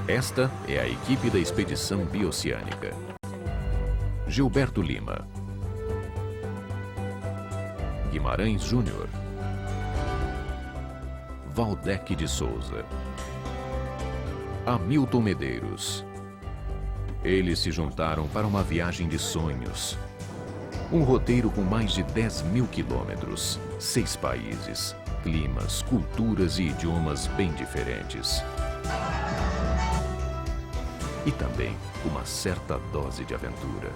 Esta é a equipe da Expedição Bioceânica. Gilberto Lima, Guimarães Júnior, Valdec de Souza, Hamilton Medeiros. Eles se juntaram para uma viagem de sonhos. Um roteiro com mais de 10.000 quilômetros, 6 países, climas, culturas e idiomas bem diferentes. E também uma certa dose de aventura.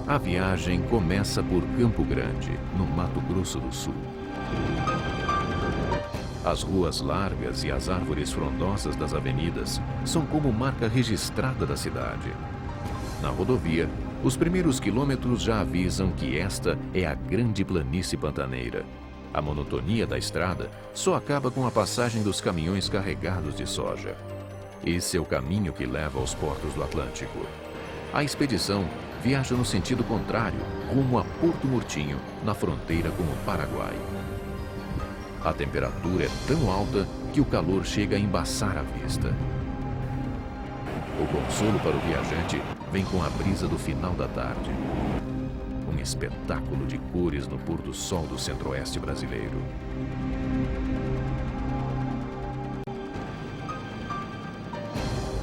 A viagem começa por Campo Grande, no Mato Grosso do Sul. As ruas largas e as árvores frondosas das avenidas são como marca registrada da cidade. Na rodovia, os primeiros quilômetros já avisam que esta é a grande planície pantaneira. A monotonia da estrada só acaba com a passagem dos caminhões carregados de soja. Esse é o caminho que leva aos portos do Atlântico. A expedição viaja no sentido contrário, rumo a Porto Murtinho, na fronteira com o Paraguai. A temperatura é tão alta que o calor chega a embaçar a vista. O consolo para o viajante vem com a brisa do final da tarde. Um espetáculo de cores no pôr do sol do centro-oeste brasileiro.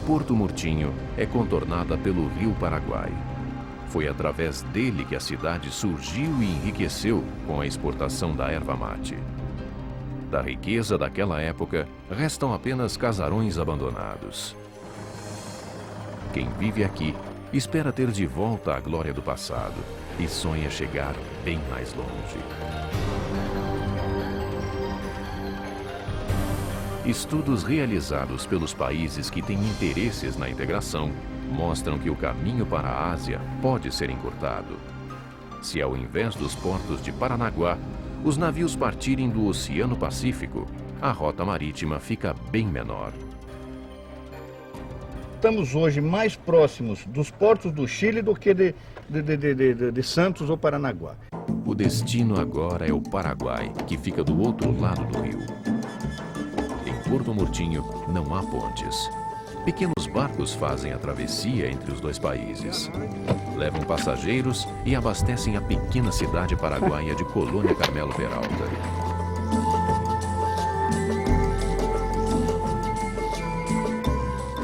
Porto Murtinho é contornada pelo Rio Paraguai. Foi através dele que a cidade surgiu e enriqueceu com a exportação da erva mate. Da riqueza daquela época, restam apenas casarões abandonados. Quem vive aqui espera ter de volta a glória do passado e sonha chegar bem mais longe. Estudos realizados pelos países que têm interesses na integração mostram que o caminho para a Ásia pode ser encurtado. Se ao invés dos portos de Paranaguá, os navios partirem do Oceano Pacífico, a rota marítima fica bem menor. Estamos hoje mais próximos dos portos do Chile do que de Santos ou Paranaguá. O destino agora é o Paraguai, que fica do outro lado do rio. Em Porto Murtinho não há pontes. Pequenos barcos fazem a travessia entre os dois países. Levam passageiros e abastecem a pequena cidade paraguaia de Colônia Carmelo Peralta.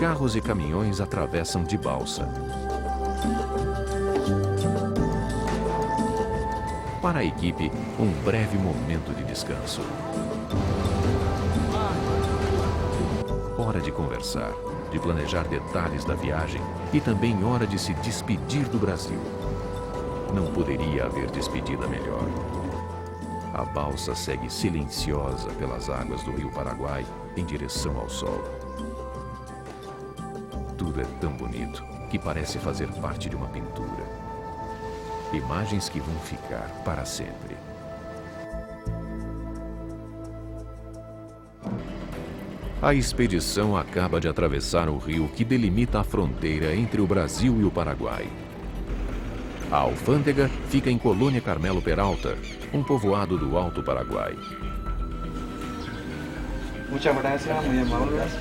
Carros e caminhões atravessam de balsa. Para a equipe, um breve momento de descanso. Hora de conversar, de planejar detalhes da viagem e também hora de se despedir do Brasil. Não poderia haver despedida melhor. A balsa segue silenciosa pelas águas do Rio Paraguai em direção ao sol. Tudo é tão bonito que parece fazer parte de uma pintura. Imagens que vão ficar para sempre. A expedição acaba de atravessar o rio que delimita a fronteira entre o Brasil e o Paraguai. A alfândega fica em Colônia Carmelo Peralta, um povoado do Alto Paraguai. Muchas gracias, muy amables.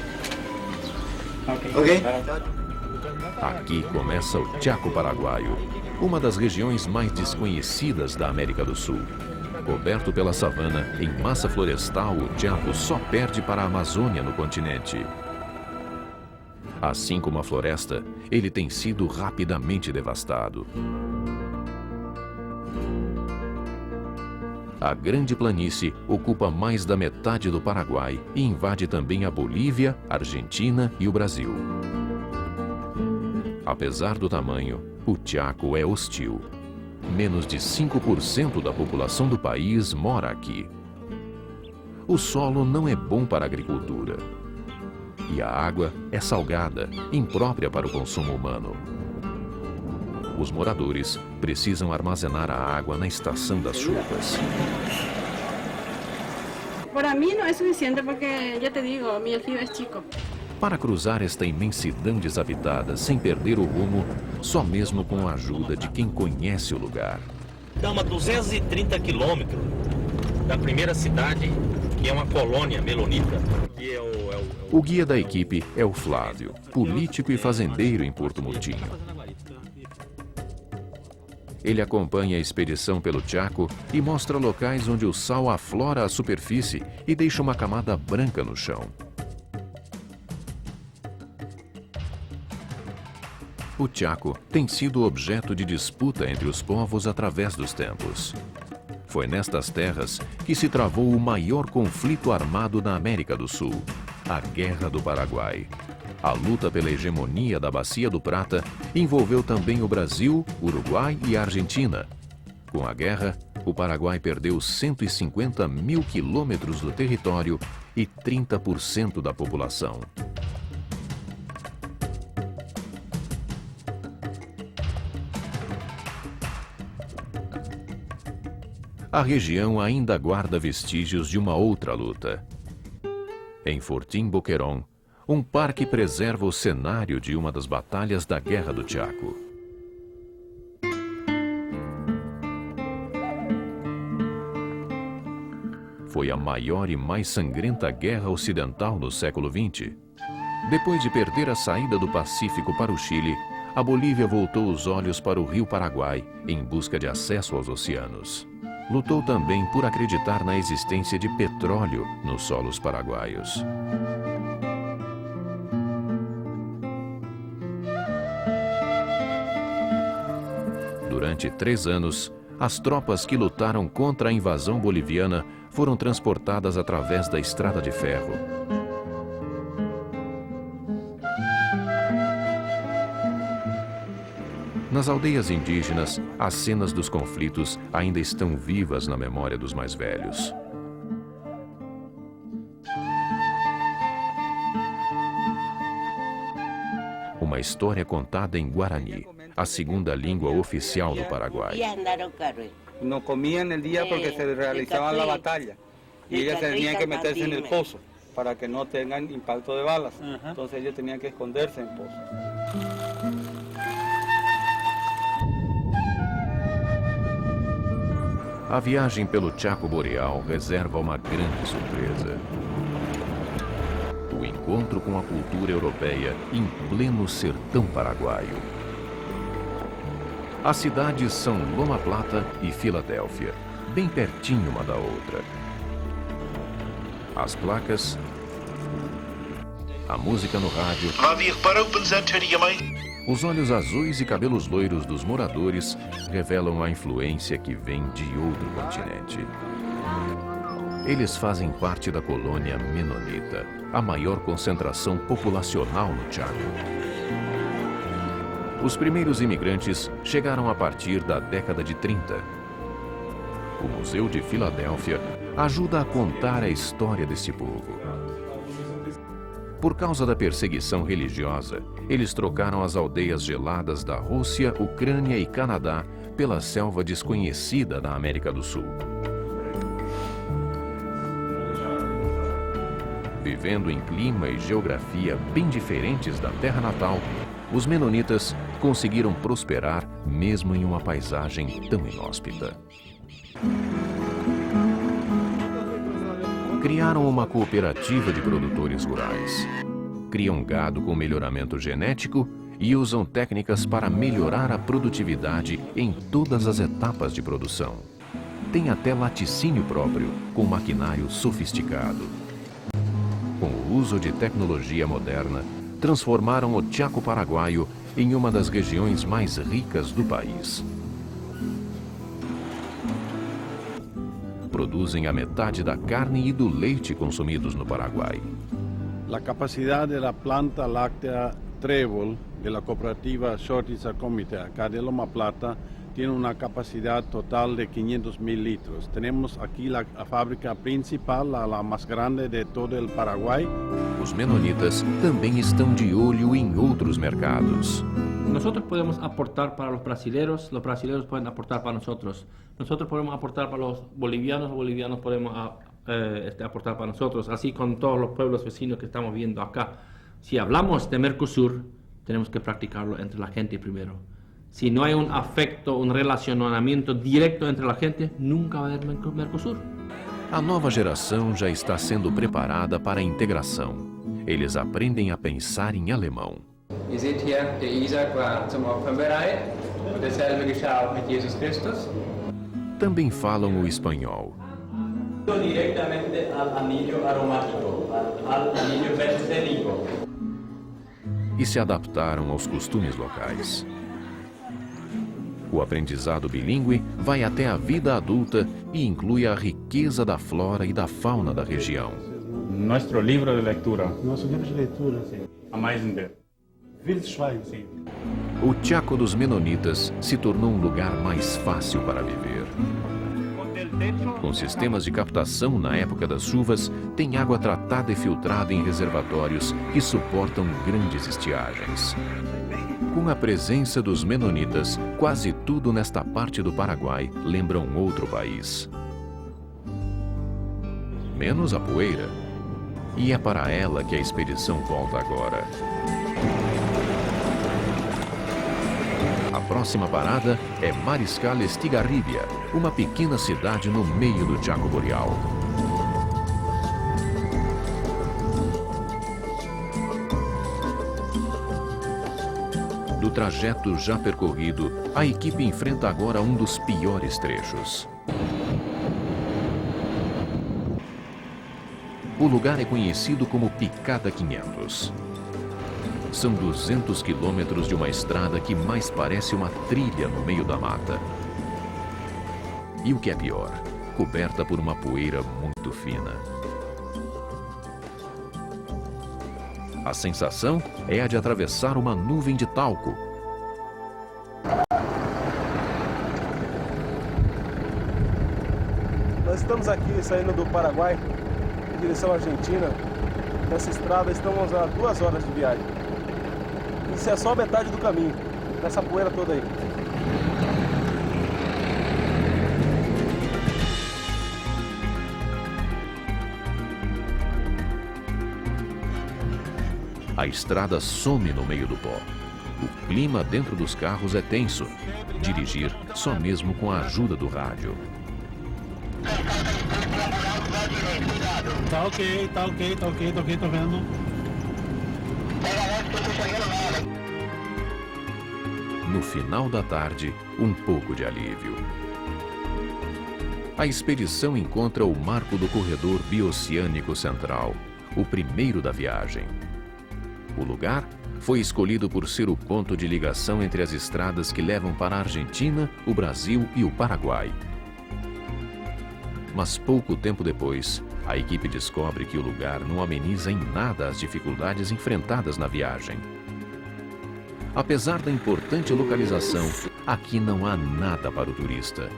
Ok. Aqui começa o Chaco Paraguaio, uma das regiões mais desconhecidas da América do Sul. Coberto pela savana, em massa florestal, o Chaco só perde para a Amazônia no continente. Assim como a floresta, ele tem sido rapidamente devastado. A Grande Planície ocupa mais da metade do Paraguai e invade também a Bolívia, Argentina e o Brasil. Apesar do tamanho, o Chaco é hostil. Menos de 5% da população do país mora aqui. O solo não é bom para a agricultura. E a água é salgada, imprópria para o consumo humano. Os moradores precisam armazenar a água na estação das chuvas. Para mim não é suficiente porque, já te digo, meu rio é chico. Para cruzar esta imensidão desabitada sem perder o rumo, só mesmo com a ajuda de quem conhece o lugar. Estamos a 230 quilômetros da primeira cidade Aqui é uma colônia melonita. Aqui é O guia da equipe é o Flávio, político e fazendeiro em Porto Murtinho. Ele acompanha a expedição pelo Chaco e mostra locais onde o sal aflora a superfície e deixa uma camada branca no chão. O Chaco tem sido objeto de disputa entre os povos através dos tempos. Foi nestas terras que se travou o maior conflito armado na América do Sul, a Guerra do Paraguai. A luta pela hegemonia da Bacia do Prata envolveu também o Brasil, Uruguai e a Argentina. Com a guerra, o Paraguai perdeu 150 mil quilômetros do território e 30% da população. A região ainda guarda vestígios de uma outra luta. Em Fortim Boquerón, um parque preserva o cenário de uma das batalhas da Guerra do Chaco. Foi a maior e mais sangrenta guerra ocidental no século XX. Depois de perder a saída do Pacífico para o Chile, a Bolívia voltou os olhos para o rio Paraguai em busca de acesso aos oceanos. Lutou também por acreditar na existência de petróleo nos solos paraguaios. Durante 3 anos, as tropas que lutaram contra a invasão boliviana foram transportadas através da estrada de ferro. Nas aldeias indígenas, as cenas dos conflitos ainda estão vivas na memória dos mais velhos. Uma história contada em Guarani, a segunda língua oficial do Paraguai. No comían el día porque se realizaban la batalla y ellas tenían que meterse en el pozo para que no tengan impacto de balas. Entonces ellos tenían que esconderse en el pozo. A viagem pelo Chaco Boreal reserva uma grande surpresa. O encontro com a cultura europeia em pleno sertão paraguaio. As cidades são Loma Plata e Filadélfia, bem pertinho uma da outra. As placas, a música no rádio, os olhos azuis e cabelos loiros dos moradores revelam a influência que vem de outro continente. Eles fazem parte da colônia menonita, a maior concentração populacional no Chaco. Os primeiros imigrantes chegaram a partir da década de 30. O Museu de Filadélfia ajuda a contar a história desse povo. Por causa da perseguição religiosa, eles trocaram as aldeias geladas da Rússia, Ucrânia e Canadá pela selva desconhecida da América do Sul. Vivendo em clima e geografia bem diferentes da terra natal, os menonitas conseguiram prosperar mesmo em uma paisagem tão inóspita. Criaram uma cooperativa de produtores rurais. Criam gado com melhoramento genético e usam técnicas para melhorar a produtividade em todas as etapas de produção. Tem até laticínio próprio, com maquinário sofisticado. Com o uso de tecnologia moderna, transformaram o Chaco paraguaio em uma das regiões mais ricas do país. Produzem a metade da carne e do leite consumidos no Paraguai. La capacidad de la planta láctea Trébol de la cooperativa Shortitza Comité acá de Loma Plata tiene una capacidad total de 500.000 litros. Tenemos aquí la fábrica principal, la más grande de todo el Paraguay. Os menonitas também estão de olho em outros mercados. Nosotros podemos aportar para los brasileños pueden aportar para nosotros. Nosotros podemos aportar para los bolivianos podemos aportar para nosotros, así con todos los pueblos vecinos que estamos viendo acá. Si hablamos de Mercosur, tenemos que practicarlo entre la gente primero. Si no hay un afecto, un relacionamiento directo entre la gente, nunca va a haber Mercosur. A nova geração já está sendo preparada para a integração. Eles aprendem a pensar em alemão. Ihr seht hier, der Isaac war zum Opfern bereit und dasselbe geschah auch mit Jesus Christus. Também falam o espanhol. Directamente al anillo aromático, al anillo bencénico. E se adaptaram aos costumes locais. O aprendizado bilíngue vai até a vida adulta e inclui a riqueza da flora e da fauna da região. Nosso livro de leitura. Nosso livro de leitura, sim. Amazing. Wildschwein, sim. O Chaco dos Menonitas se tornou um lugar mais fácil para viver. Com sistemas de captação na época das chuvas, tem água tratada e filtrada em reservatórios que suportam grandes estiagens. Com a presença dos menonitas, quase tudo nesta parte do Paraguai lembra um outro país. Menos a poeira. E é para ela que a expedição volta agora. A próxima parada é Mariscal Estigarribia, uma pequena cidade no meio do Chaco Boreal. Do trajeto já percorrido, a equipe enfrenta agora um dos piores trechos. O lugar é conhecido como Picada 500. São 200 quilômetros de uma estrada que mais parece uma trilha no meio da mata. E o que é pior, coberta por uma poeira muito fina. A sensação é a de atravessar uma nuvem de talco. Nós estamos aqui saindo do Paraguai em direção à Argentina. Nessa estrada estamos a 2 horas de viagem. Isso é só metade do caminho, nessa poeira toda aí. A estrada some no meio do pó. O clima dentro dos carros é tenso. Dirigir só mesmo com a ajuda do rádio. Tá ok, tô vendo. No final da tarde, um pouco de alívio. A expedição encontra o marco do corredor bioceânico central, o primeiro da viagem. O lugar foi escolhido por ser o ponto de ligação entre as estradas que levam para a Argentina, o Brasil e o Paraguai. Mas pouco tempo depois, a equipe descobre que o lugar não ameniza em nada as dificuldades enfrentadas na viagem. Apesar da importante localização, aqui não há nada para o turista.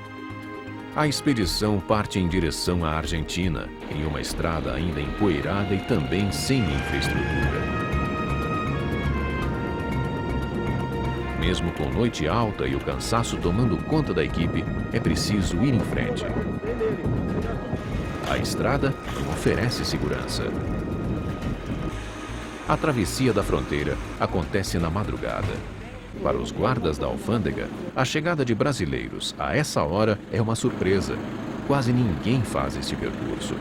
A expedição parte em direção à Argentina, em uma estrada ainda empoeirada e também sem infraestrutura. Mesmo com noite alta e o cansaço tomando conta da equipe, é preciso ir em frente. A estrada não oferece segurança. A travessia da fronteira acontece na madrugada. Para os guardas da alfândega, a chegada de brasileiros a essa hora é uma surpresa. Quase ninguém faz este percurso.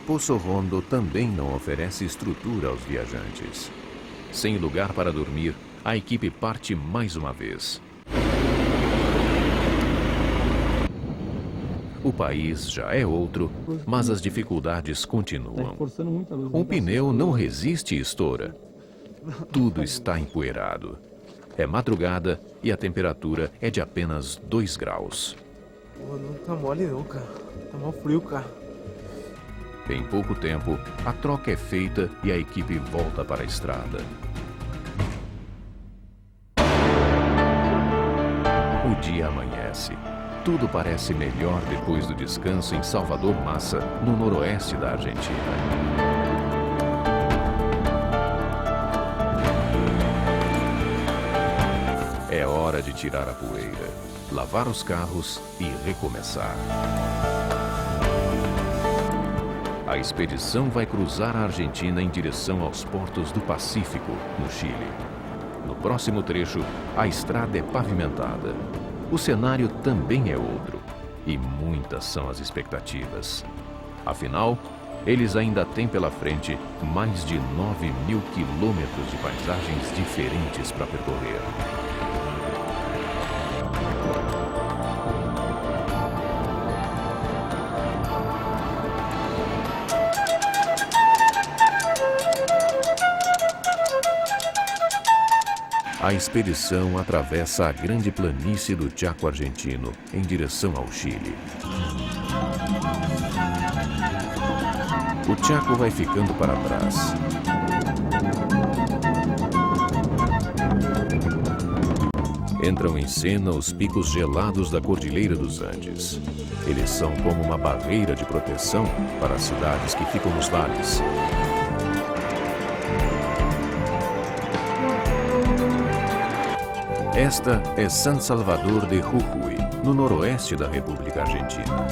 Poço Rondo também não oferece estrutura aos viajantes. Sem lugar para dormir, a equipe parte mais uma vez. O país já é outro, mas as dificuldades continuam. Um pneu não resiste e estoura. Tudo está empoeirado. É madrugada e a temperatura é de apenas 2 graus. Não tá mole não, cara. Tá mal frio, cara. Em pouco tempo, a troca é feita e a equipe volta para a estrada. O dia amanhece. Tudo parece melhor depois do descanso em Salvador Massa, no noroeste da Argentina. É hora de tirar a poeira, lavar os carros e recomeçar. A expedição vai cruzar a Argentina em direção aos portos do Pacífico, no Chile. No próximo trecho, a estrada é pavimentada. O cenário também é outro. e muitas são as expectativas. Afinal, eles ainda têm pela frente mais de 9.000 quilômetros de paisagens diferentes para percorrer. A expedição atravessa a grande planície do Chaco argentino em direção ao Chile. O Chaco vai ficando para trás. Entram em cena os picos gelados da Cordilheira dos Andes. Eles são como uma barreira de proteção para as cidades que ficam nos vales. Esta é San Salvador de Jujuy, no noroeste da República Argentina.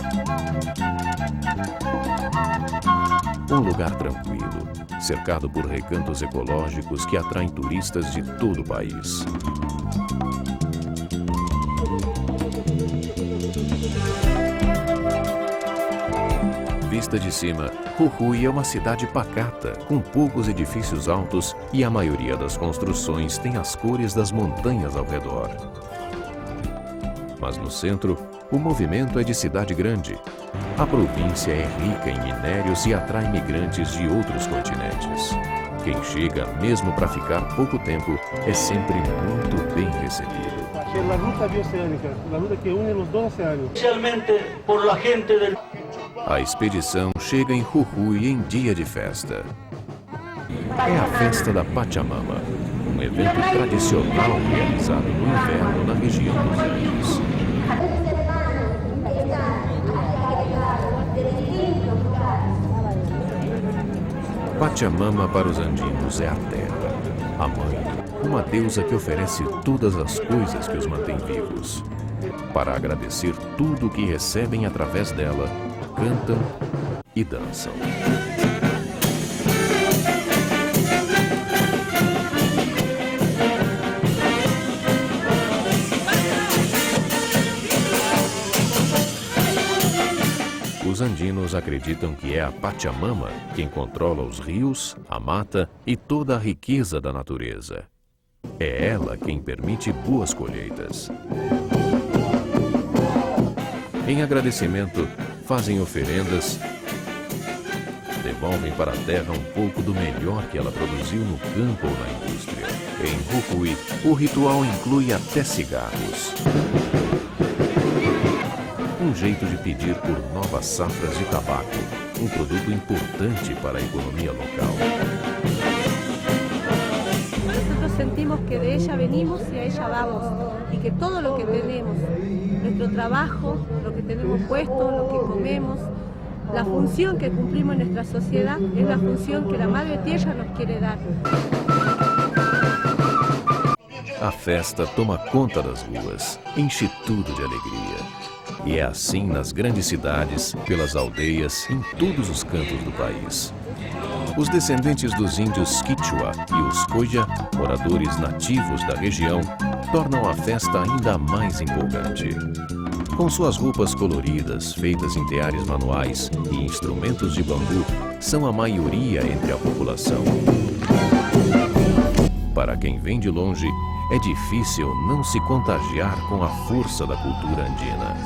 Um lugar tranquilo, cercado por recantos ecológicos que atraem turistas de todo o país. Vista de cima, Jujuy é uma cidade pacata, com poucos edifícios altos e a maioria das construções tem as cores das montanhas ao redor. Mas no centro, o movimento é de cidade grande. A província é rica em minérios e atrai migrantes de outros continentes. Quem chega, mesmo para ficar pouco tempo, é sempre muito bem recebido. A ruta bioceânica, a ruta que une os dois oceanos. Especialmente por la gente del... A expedição chega em Jujuy em dia de festa. É a festa da Pachamama, um evento tradicional realizado no inverno na região dos Andes. Pachamama para os andinos é a terra, a mãe, uma deusa que oferece todas as coisas que os mantém vivos. Para agradecer tudo o que recebem através dela, cantam e dançam. Os andinos acreditam que é a Pachamama quem controla os rios, a mata e toda a riqueza da natureza. É ela quem permite boas colheitas. Em agradecimento, fazem oferendas, devolvem para a terra um pouco do melhor que ela produziu no campo ou na indústria. Em Jujuy, o ritual inclui até cigarros. Um jeito de pedir por novas safras de tabaco, um produto importante para a economia local. Nosotros sentimos que de ella venimos y a ella vamos, y que todo lo que tenemos, nuestro trabajo, lo que tenemos puesto, lo que comemos, la función que cumplimos en nuestra sociedad es la función que la Madre Tierra nos quiere dar. A festa toma conta das ruas, enche tudo de alegria. E é assim nas grandes cidades, pelas aldeias, em todos os cantos do país. Os descendentes dos índios Quichua e os Coya, moradores nativos da região, tornam a festa ainda mais empolgante. Com suas roupas coloridas, feitas em teares manuais e instrumentos de bambu, são a maioria entre a população. Para quem vem de longe, é difícil não se contagiar com a força da cultura andina.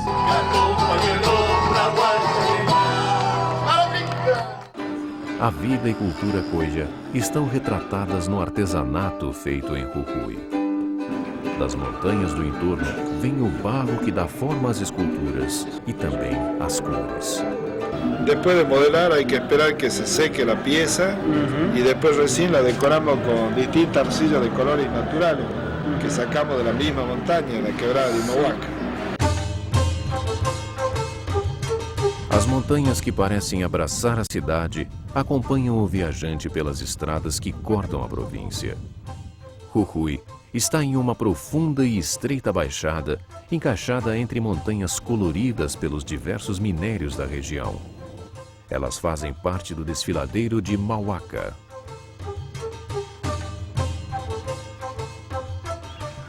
A vida e cultura coia estão retratadas no artesanato feito em Jujuy. Das montanhas do entorno vem o barro que dá forma às esculturas e também às cores. Después de modelar hay que esperar que se seque la pieza y después recién la decoramos con distintas arcillas de colores naturales que sacamos de la misma montaña, la quebrada de Imohuaca. As montanhas que parecem abraçar a cidade acompanham o viajante pelas estradas que cortam a província. Jujuy está em uma profunda e estreita baixada, encaixada entre montanhas coloridas pelos diversos minérios da região. Elas fazem parte do desfiladeiro de Mauaca.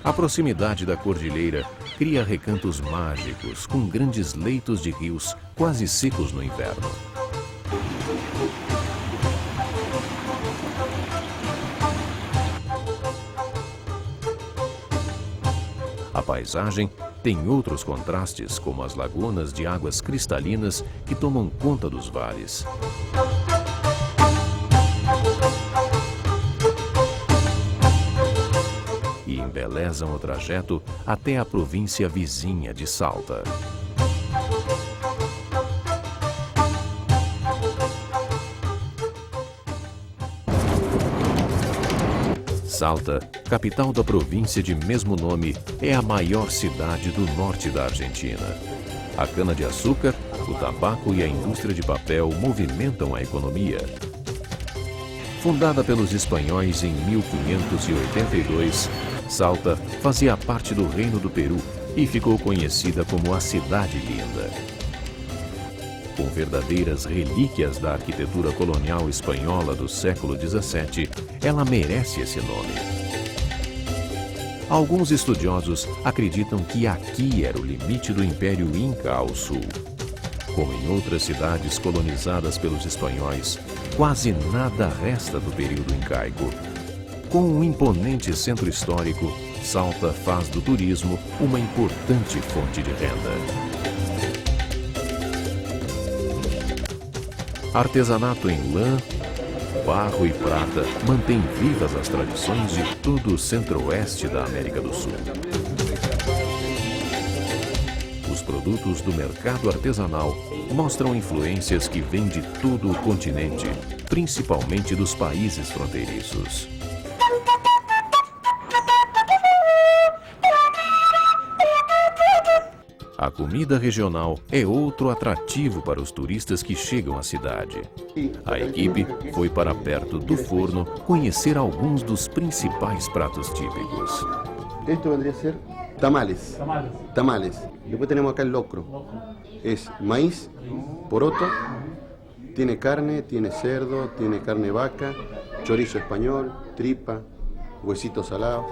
A proximidade da cordilheira cria recantos mágicos com grandes leitos de rios quase secos no inverno. A paisagem tem outros contrastes, como as lagunas de águas cristalinas que tomam conta dos vales. E embelezam o trajeto até a província vizinha de Salta. Salta, capital da província de mesmo nome, é a maior cidade do norte da Argentina. A cana-de-açúcar, o tabaco e a indústria de papel movimentam a economia. Fundada pelos espanhóis em 1582, Salta fazia parte do Reino do Peru e ficou conhecida como a Cidade Linda. Com verdadeiras relíquias da arquitetura colonial espanhola do século XVII, ela merece esse nome. Alguns estudiosos acreditam que aqui era o limite do Império Inca ao sul. Como em outras cidades colonizadas pelos espanhóis, quase nada resta do período incaico. Com um imponente centro histórico, Salta faz do turismo uma importante fonte de renda. Artesanato em lã, barro e prata mantém vivas as tradições de todo o centro-oeste da América do Sul. Os produtos do mercado artesanal mostram influências que vêm de todo o continente, principalmente dos países fronteiriços. A comida regional é outro atrativo para os turistas que chegam à cidade. A equipe foi para perto do forno conhecer alguns dos principais pratos típicos. Esto vendría a ser tamales. Tamales. Después tenemos acá el locro. Es maíz, poroto, tiene carne, tiene cerdo, tiene carne vaca, chorizo español, tripa, huesito salado.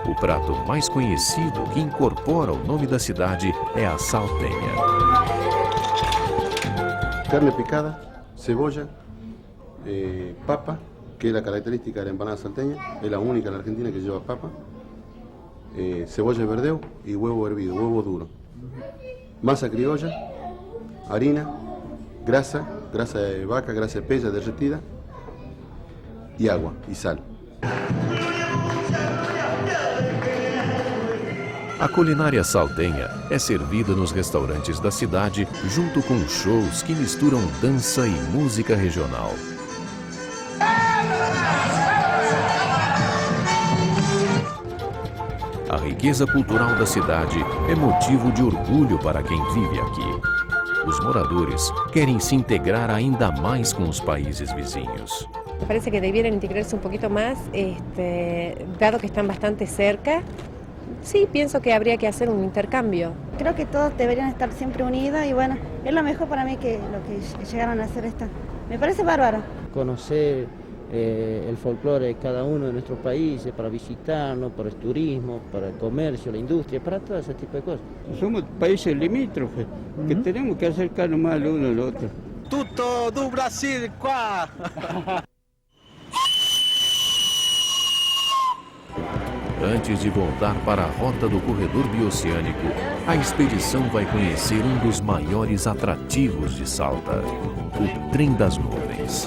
O prato mais conhecido que incorpora o nome da cidade é a salteña. Carne picada, cebolla, papa, que es la característica de la empanada salteña, es la única en la Argentina que lleva papa, cebolla de verdeo y huevo hervido, huevo duro. Masa criolla, harina, grasa de vaca, grasa de pella derretida y agua y sal. A culinária saltenha é servida nos restaurantes da cidade junto com shows que misturam dança e música regional. A riqueza cultural da cidade é motivo de orgulho para quem vive aqui. Os moradores querem se integrar ainda mais com os países vizinhos. Me parece que debieran integrarse un poquito más, dado que están bastante cerca. Sí, pienso que habría que hacer un intercambio. Creo que todos deberían estar siempre unidos y bueno, es lo mejor para mí que lo que llegaron a hacer esto. Me parece bárbaro. Conocer el folclore de cada uno de nuestros países, para visitarnos, para el turismo, para el comercio, la industria, para todo ese tipo de cosas. Somos países limítrofes, que tenemos que acercarnos más el uno al otro. Tutto do Brasil, qua! Antes de voltar para a rota do corredor bioceânico, a expedição vai conhecer um dos maiores atrativos de Salta, o Trem das Nuvens.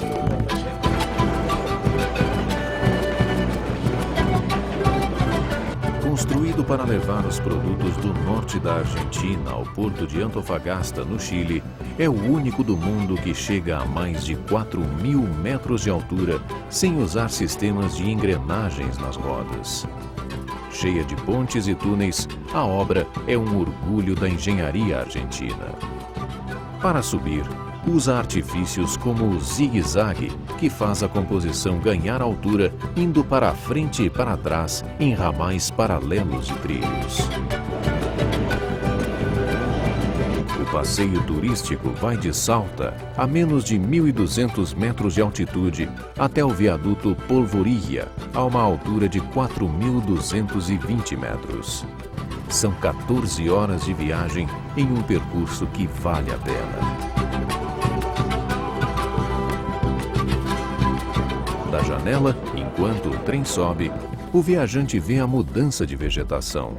Construído para levar os produtos do norte da Argentina ao porto de Antofagasta, no Chile, é o único do mundo que chega a mais de 4.000 metros de altura sem usar sistemas de engrenagens nas rodas. Cheia de pontes e túneis, a obra é um orgulho da engenharia argentina. Para subir, usa artifícios como o zigue-zague, que faz a composição ganhar altura indo para a frente e para trás em ramais paralelos de trilhos. O passeio turístico vai de Salta, a menos de 1.200 metros de altitude, até o viaduto Polvorilla, a uma altura de 4.220 metros. São 14 horas de viagem em um percurso que vale a pena. Da janela, enquanto o trem sobe, o viajante vê a mudança de vegetação.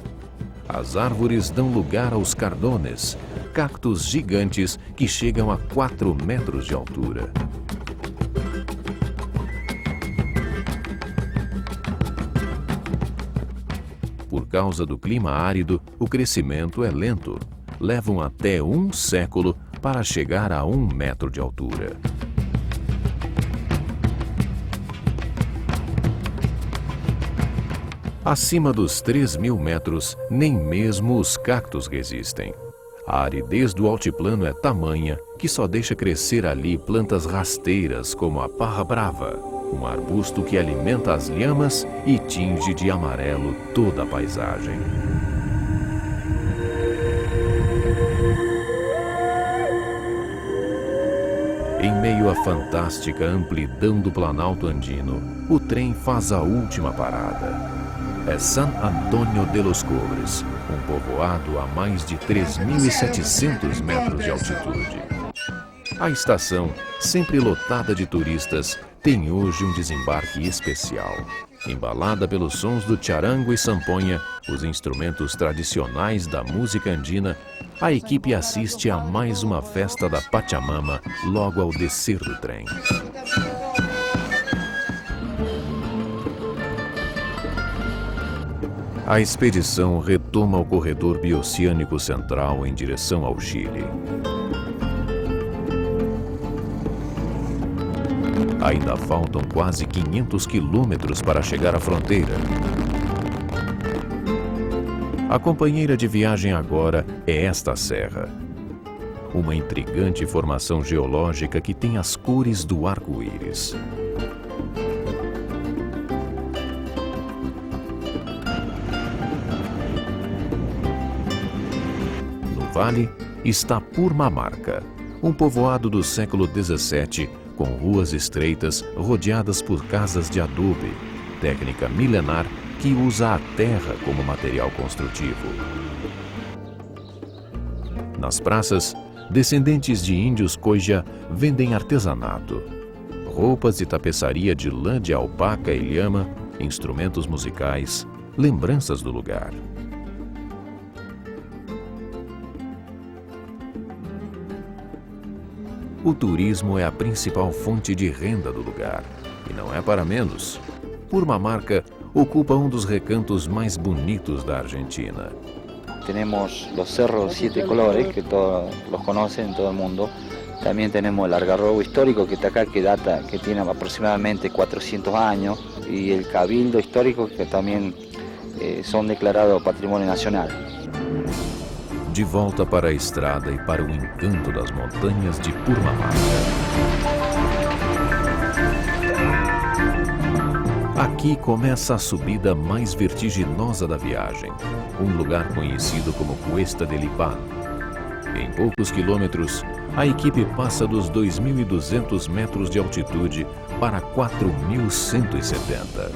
As árvores dão lugar aos cardones, cactos gigantes que chegam a 4 metros de altura. Por causa do clima árido, o crescimento é lento. Levam até 1 século para chegar a 1 metro de altura. Acima dos 3.000 metros, nem mesmo os cactos resistem. A aridez do altiplano é tamanha que só deixa crescer ali plantas rasteiras como a parra brava, um arbusto que alimenta as lhamas e tinge de amarelo toda a paisagem. Em meio à fantástica amplidão do Planalto Andino, o trem faz a última parada. É San Antonio de los Cobres, um povoado a mais de 3.700 metros de altitude. A estação, sempre lotada de turistas, tem hoje um desembarque especial. Embalada pelos sons do charango e sanfonha, os instrumentos tradicionais da música andina, a equipe assiste a mais uma festa da Pachamama logo ao descer do trem. A expedição retoma o corredor bioceânico central em direção ao Chile. Ainda faltam quase 500 quilômetros para chegar à fronteira. A companheira de viagem agora é esta serra. Uma intrigante formação geológica que tem as cores do arco-íris. Vale está Purmamarca, um povoado do século XVII com ruas estreitas rodeadas por casas de adobe, técnica milenar que usa a terra como material construtivo. Nas praças, descendentes de índios Coija vendem artesanato, roupas e tapeçaria de lã de alpaca e lhama, instrumentos musicais, lembranças do lugar. O turismo é a principal fonte de renda do lugar, e não é para menos. Purmamarca ocupa um dos recantos mais bonitos da Argentina. Tenemos los cerros 7 colores, que todos los conocen, todo el mundo. También tenemos el algarrobo histórico que está acá, que tiene aproximadamente 400 años, y el cabildo histórico que también son declarados Patrimonio Nacional. De volta para a estrada e para o encanto das montanhas de Purmamarca. Aqui começa a subida mais vertiginosa da viagem, um lugar conhecido como Cuesta del Ipán. Em poucos quilômetros, a equipe passa dos 2.200 metros de altitude para 4.170.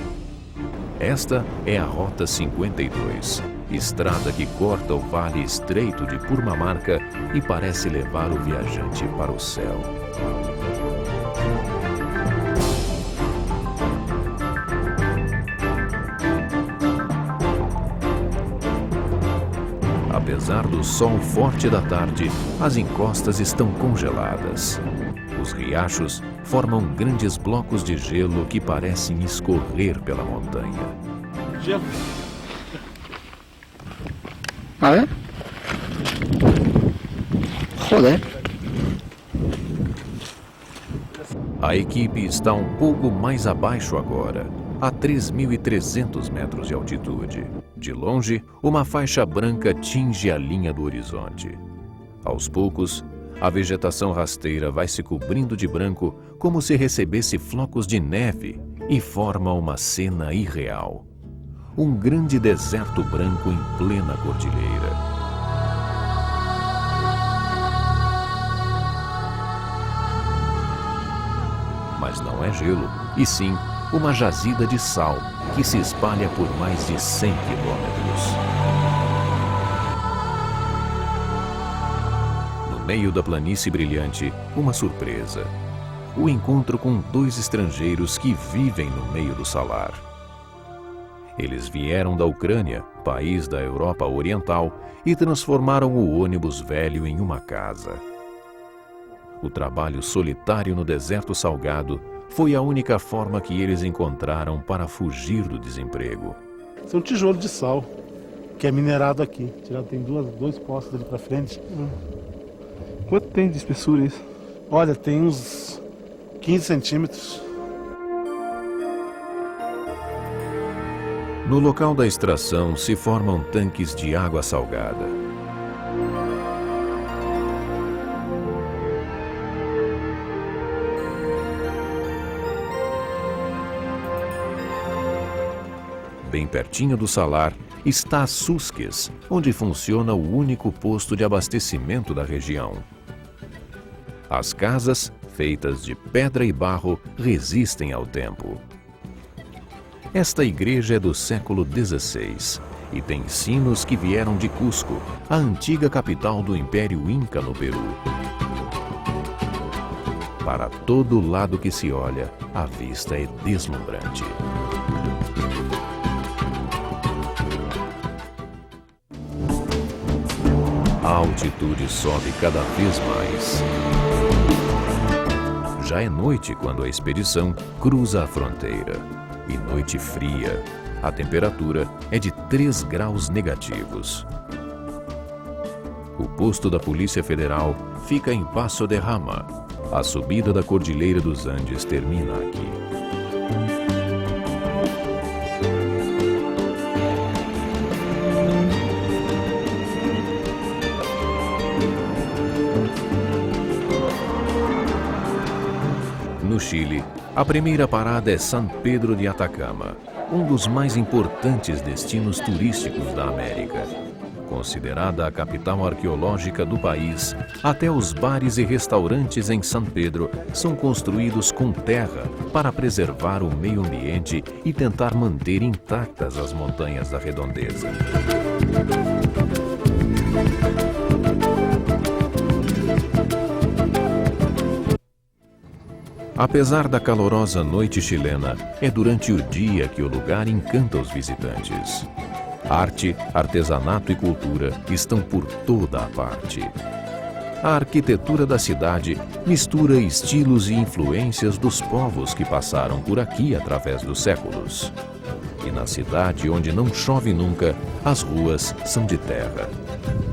Esta é a Rota 52, estrada que corta o vale estreito de Purmamarca e parece levar o viajante para o céu. Apesar do sol forte da tarde, as encostas estão congeladas. Os riachos formam grandes blocos de gelo que parecem escorrer pela montanha. Gelo. A ver. Joder. A equipe está um pouco mais abaixo agora, a 3.300 metros de altitude. De longe, uma faixa branca tinge a linha do horizonte. Aos poucos, a vegetação rasteira vai se cobrindo de branco como se recebesse flocos de neve e forma uma cena irreal. Um grande deserto branco em plena cordilheira. Mas não é gelo, e sim uma jazida de sal que se espalha por mais de 100 quilômetros. meio da planície brilhante, uma surpresa. O encontro com 2 estrangeiros que vivem no meio do salar. Eles vieram da Ucrânia, país da Europa Oriental, e transformaram o ônibus velho em uma casa. O trabalho solitário no deserto salgado foi a única forma que eles encontraram para fugir do desemprego. São tijolos de sal, que é minerado aqui. Tem 2 poços ali para frente. Quanto tem de espessura isso? Olha, tem uns 15 centímetros. No local da extração se formam tanques de água salgada. Bem pertinho do salar está Susques, onde funciona o único posto de abastecimento da região. As casas, feitas de pedra e barro, resistem ao tempo. Esta igreja é do século XVI e tem sinos que vieram de Cusco, a antiga capital do Império Inca no Peru. Para todo lado que se olha, a vista é deslumbrante. A altitude sobe cada vez mais. Já é noite quando a expedição cruza a fronteira. E noite fria. A temperatura é de 3 graus negativos. O posto da Polícia Federal fica em Paso de Rama. A subida da Cordilheira dos Andes termina aqui. No Chile, a primeira parada é San Pedro de Atacama, um dos mais importantes destinos turísticos da América. Considerada a capital arqueológica do país, até os bares e restaurantes em San Pedro são construídos com terra para preservar o meio ambiente e tentar manter intactas as montanhas da redondeza. Apesar da calorosa noite chilena, é durante o dia que o lugar encanta os visitantes. Arte, artesanato e cultura estão por toda a parte. A arquitetura da cidade mistura estilos e influências dos povos que passaram por aqui através dos séculos. E na cidade onde não chove nunca, as ruas são de terra.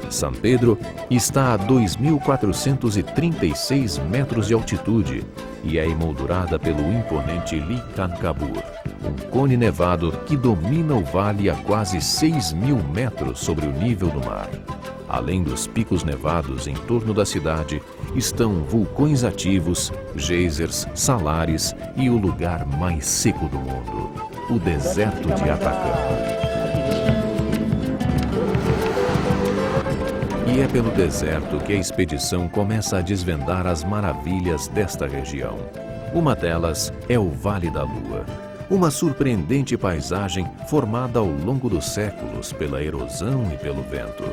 San Pedro está a 2.436 metros de altitude e é emoldurada pelo imponente Licancabur, um cone nevado que domina o vale a quase 6.000 metros sobre o nível do mar. Além dos picos nevados em torno da cidade, estão vulcões ativos, geysers, salares e o lugar mais seco do mundo, o deserto de Atacama. E é pelo deserto que a expedição começa a desvendar as maravilhas desta região. Uma delas é o Vale da Lua, uma surpreendente paisagem formada ao longo dos séculos pela erosão e pelo vento.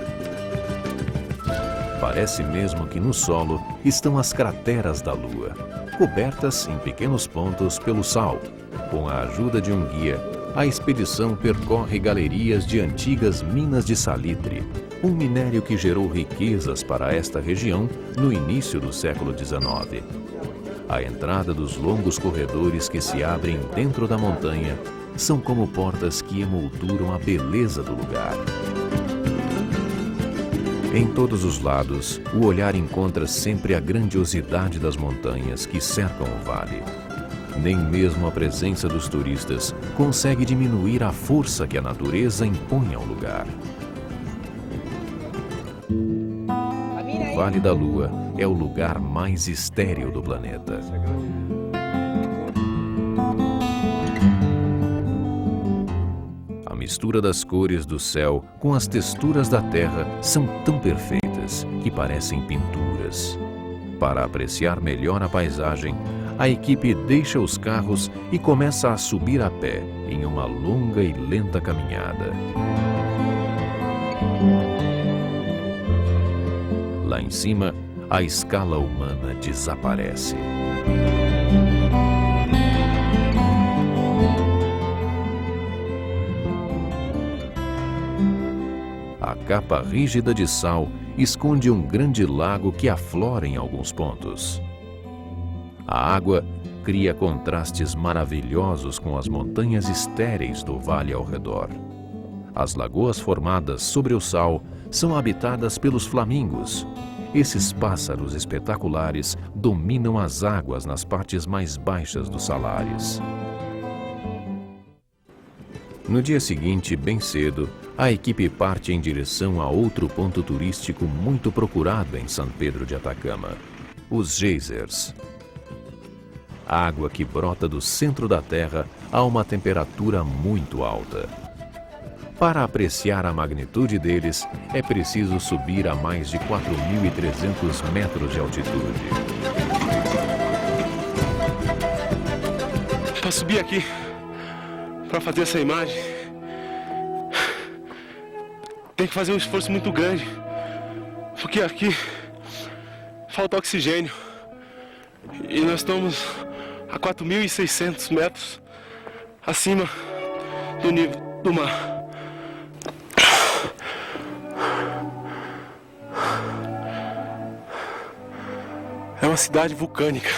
Parece mesmo que no solo estão as crateras da Lua, cobertas em pequenos pontos pelo sal. Com a ajuda de um guia, a expedição percorre galerias de antigas minas de salitre, um minério que gerou riquezas para esta região no início do século XIX. A entrada dos longos corredores que se abrem dentro da montanha são como portas que emolduram a beleza do lugar. Em todos os lados, o olhar encontra sempre a grandiosidade das montanhas que cercam o vale. Nem mesmo a presença dos turistas consegue diminuir a força que a natureza impõe ao lugar. O Vale da Lua é o lugar mais estéril do planeta. A mistura das cores do céu com as texturas da terra são tão perfeitas que parecem pinturas. Para apreciar melhor a paisagem, a equipe deixa os carros e começa a subir a pé em uma longa e lenta caminhada. Lá em cima, a escala humana desaparece. A capa rígida de sal esconde um grande lago que aflora em alguns pontos. A água cria contrastes maravilhosos com as montanhas estéreis do vale ao redor. As lagoas formadas sobre o sal são habitadas pelos flamingos. Esses pássaros espetaculares dominam as águas nas partes mais baixas dos salares. No dia seguinte, bem cedo, a equipe parte em direção a outro ponto turístico muito procurado em São Pedro de Atacama, os geysers. Água que brota do centro da Terra a uma temperatura muito alta. Para apreciar a magnitude deles, é preciso subir a mais de 4.300 metros de altitude. Para subir aqui, para fazer essa imagem, tem que fazer um esforço muito grande, porque aqui falta oxigênio e nós estamos a 4.600 metros acima do nível do mar. É uma cidade vulcânica.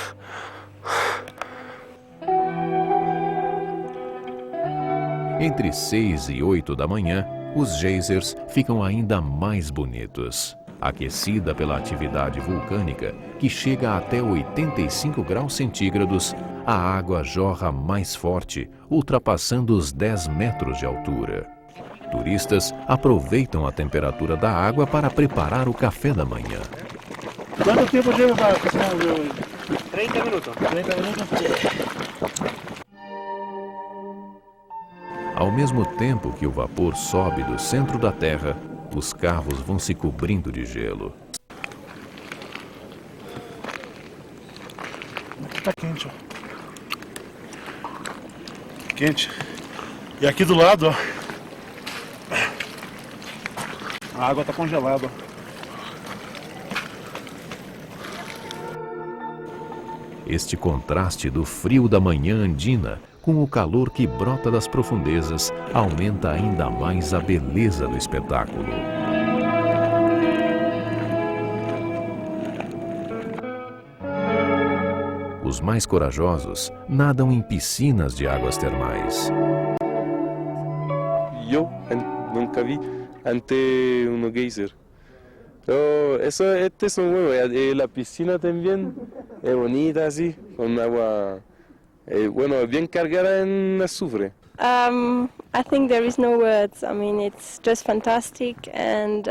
Entre 6 e 8 da manhã, os geysers ficam ainda mais bonitos. Aquecida pela atividade vulcânica, que chega até 85 graus centígrados, a água jorra mais forte, ultrapassando os 10 metros de altura. Turistas aproveitam a temperatura da água para preparar o café da manhã. Quanto tempo leva para cocinar o hoje? 30 minutos. 30 minutos? Ao mesmo tempo que o vapor sobe do centro da Terra, os carros vão se cobrindo de gelo. Aqui tá quente, ó. Quente. E aqui do lado, ó, a água tá congelada, ó. Este contraste do frio da manhã andina com o calor que brota das profundezas aumenta ainda mais a beleza do espetáculo. Os mais corajosos nadam em piscinas de águas termais. Eu nunca vi ante um geyser. Estes son buenos, la piscina también es bonita así, con agua, bueno, bien cargada en azufre. I think there is no words. I mean, it's just fantastic, and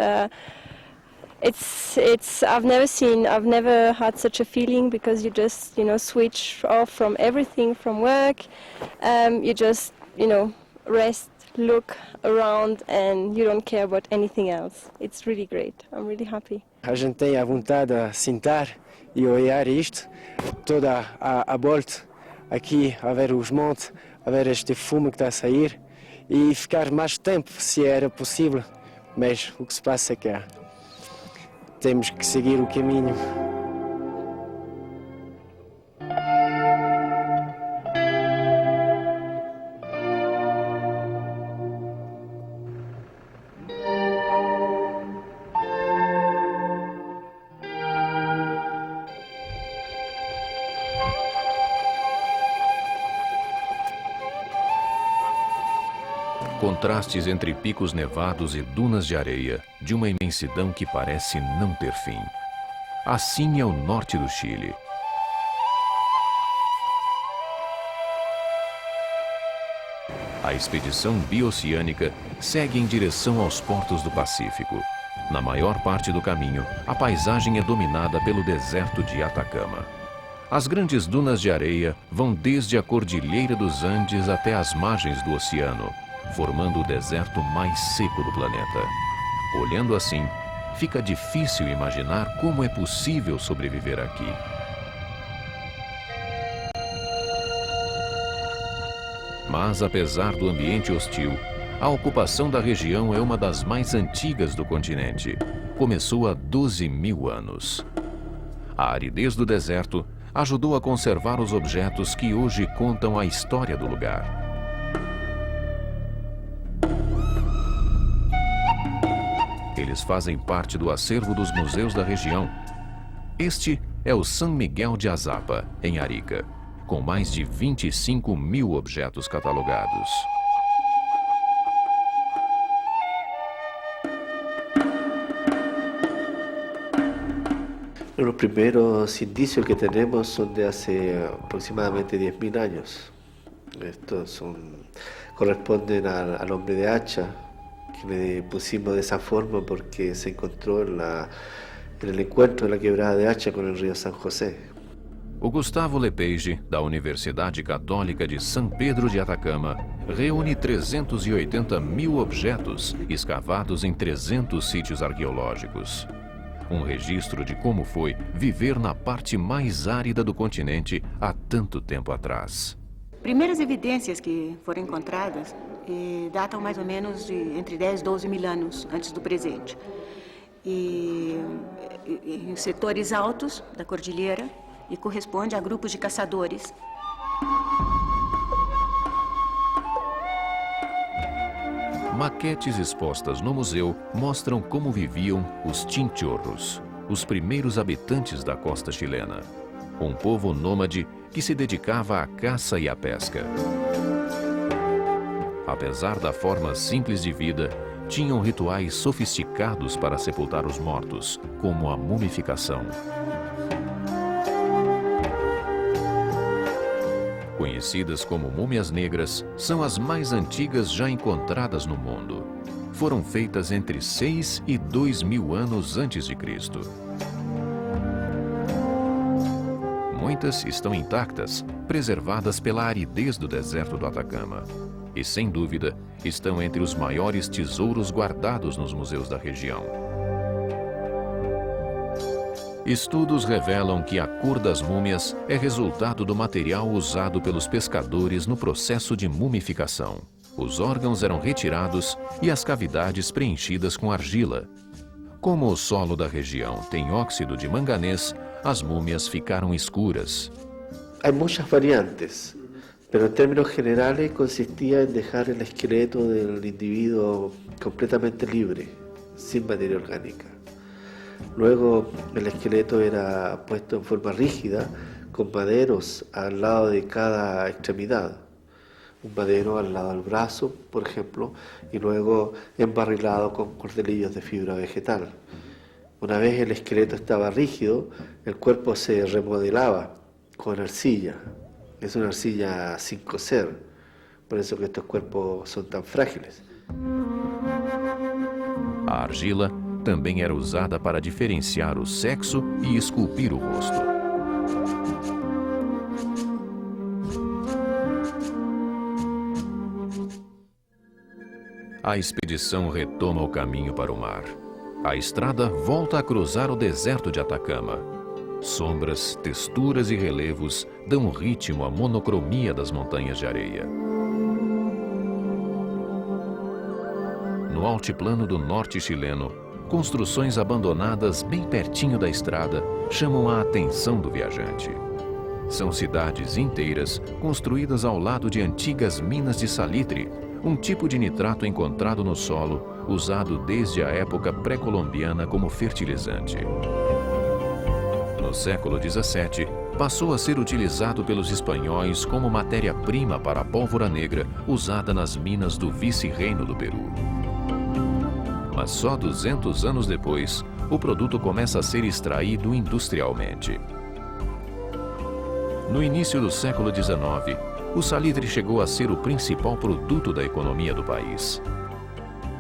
I've never had such a feeling, because you just, switch off from everything, from work. You just, rest, look around, and you don't care about anything else. It's really great. I'm really happy. A gente tem a vontade de sentar e olhar isto, toda a volta, aqui a ver os montes, a ver este fumo que está a sair, e ficar mais tempo, se era possível. Mas o que se passa é que temos que seguir o caminho. Contrastes entre picos nevados e dunas de areia, de uma imensidão que parece não ter fim. Assim é o norte do Chile. A expedição bioceânica segue em direção aos portos do Pacífico. Na maior parte do caminho, a paisagem é dominada pelo deserto de Atacama. As grandes dunas de areia vão desde a Cordilheira dos Andes até as margens do oceano, formando o deserto mais seco do planeta. Olhando assim, fica difícil imaginar como é possível sobreviver aqui. Mas, apesar do ambiente hostil, a ocupação da região é uma das mais antigas do continente. Começou há 12.000 anos. A aridez do deserto ajudou a conservar os objetos que hoje contam a história do lugar. Eles fazem parte do acervo dos museus da região. Este é o San Miguel de Azapa, em Arica, com mais de 25 mil objetos catalogados. Los primeros indicios que tenemos son de hace aproximadamente 10.000 años. Estos corresponden al hombre de hacha, que le pusimos de esa forma porque se encontró en el encuentro de la quebrada de Hacha con el río San José. O Gustavo Lepage, da Universidade Católica de São Pedro de Atacama, reúne 380 mil objetos escavados em 300 sítios arqueológicos. Um registro de como foi viver na parte mais árida do continente há tanto tempo atrás. Primeiras evidências que foram encontradas datam mais ou menos de entre 10 e 12 mil anos antes do presente. E em setores altos da cordilheira e corresponde a grupos de caçadores. Maquetes expostas no museu mostram como viviam os chinchorros, os primeiros habitantes da costa chilena. Um povo nômade que se dedicava à caça e à pesca. Apesar da forma simples de vida, tinham rituais sofisticados para sepultar os mortos, como a mumificação. Conhecidas como múmias negras, são as mais antigas já encontradas no mundo. Foram feitas entre 6 e 2 mil anos antes de Cristo. Muitas estão intactas, preservadas pela aridez do deserto do Atacama. E, sem dúvida, estão entre os maiores tesouros guardados nos museus da região. Estudos revelam que a cor das múmias é resultado do material usado pelos pescadores no processo de mumificação. Os órgãos eram retirados e as cavidades preenchidas com argila. Como o solo da região tem óxido de manganês, as múmias ficaram escuras. Hay muchas variantes, pero en términos generales consistía en dejar el esqueleto del individuo completamente libre, sin materia orgánica. Luego el esqueleto era puesto en forma rígida con maderos al lado de cada extremidad. Un madero al lado del brazo, por ejemplo, y luego embarrilado con cordelillos de fibra vegetal. Una vez el esqueleto estaba rígido, el cuerpo se remodelaba con arcilla. Es una arcilla sin cocer, por eso que estos cuerpos son tan frágiles. A argila também era usada para diferenciar o sexo e esculpir o rosto. A expedição retoma o caminho para o mar. A estrada volta a cruzar o deserto de Atacama. Sombras, texturas e relevos dão ritmo à monocromia das montanhas de areia. No altiplano do norte chileno, construções abandonadas bem pertinho da estrada chamam a atenção do viajante. São cidades inteiras construídas ao lado de antigas minas de salitre, um tipo de nitrato encontrado no solo, usado desde a época pré-colombiana como fertilizante. No século XVII, passou a ser utilizado pelos espanhóis como matéria-prima para a pólvora negra usada nas minas do vice-reino do Peru. Mas só 200 anos depois, o produto começa a ser extraído industrialmente. No início do século XIX, o salitre chegou a ser o principal produto da economia do país.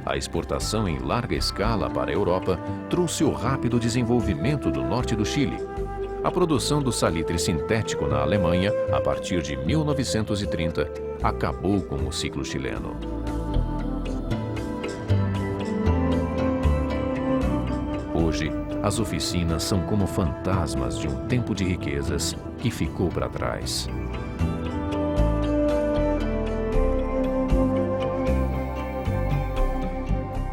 A exportação em larga escala para a Europa trouxe o rápido desenvolvimento do norte do Chile. A produção do salitre sintético na Alemanha, a partir de 1930, acabou com o ciclo chileno. Hoje, as oficinas são como fantasmas de um tempo de riquezas que ficou para trás.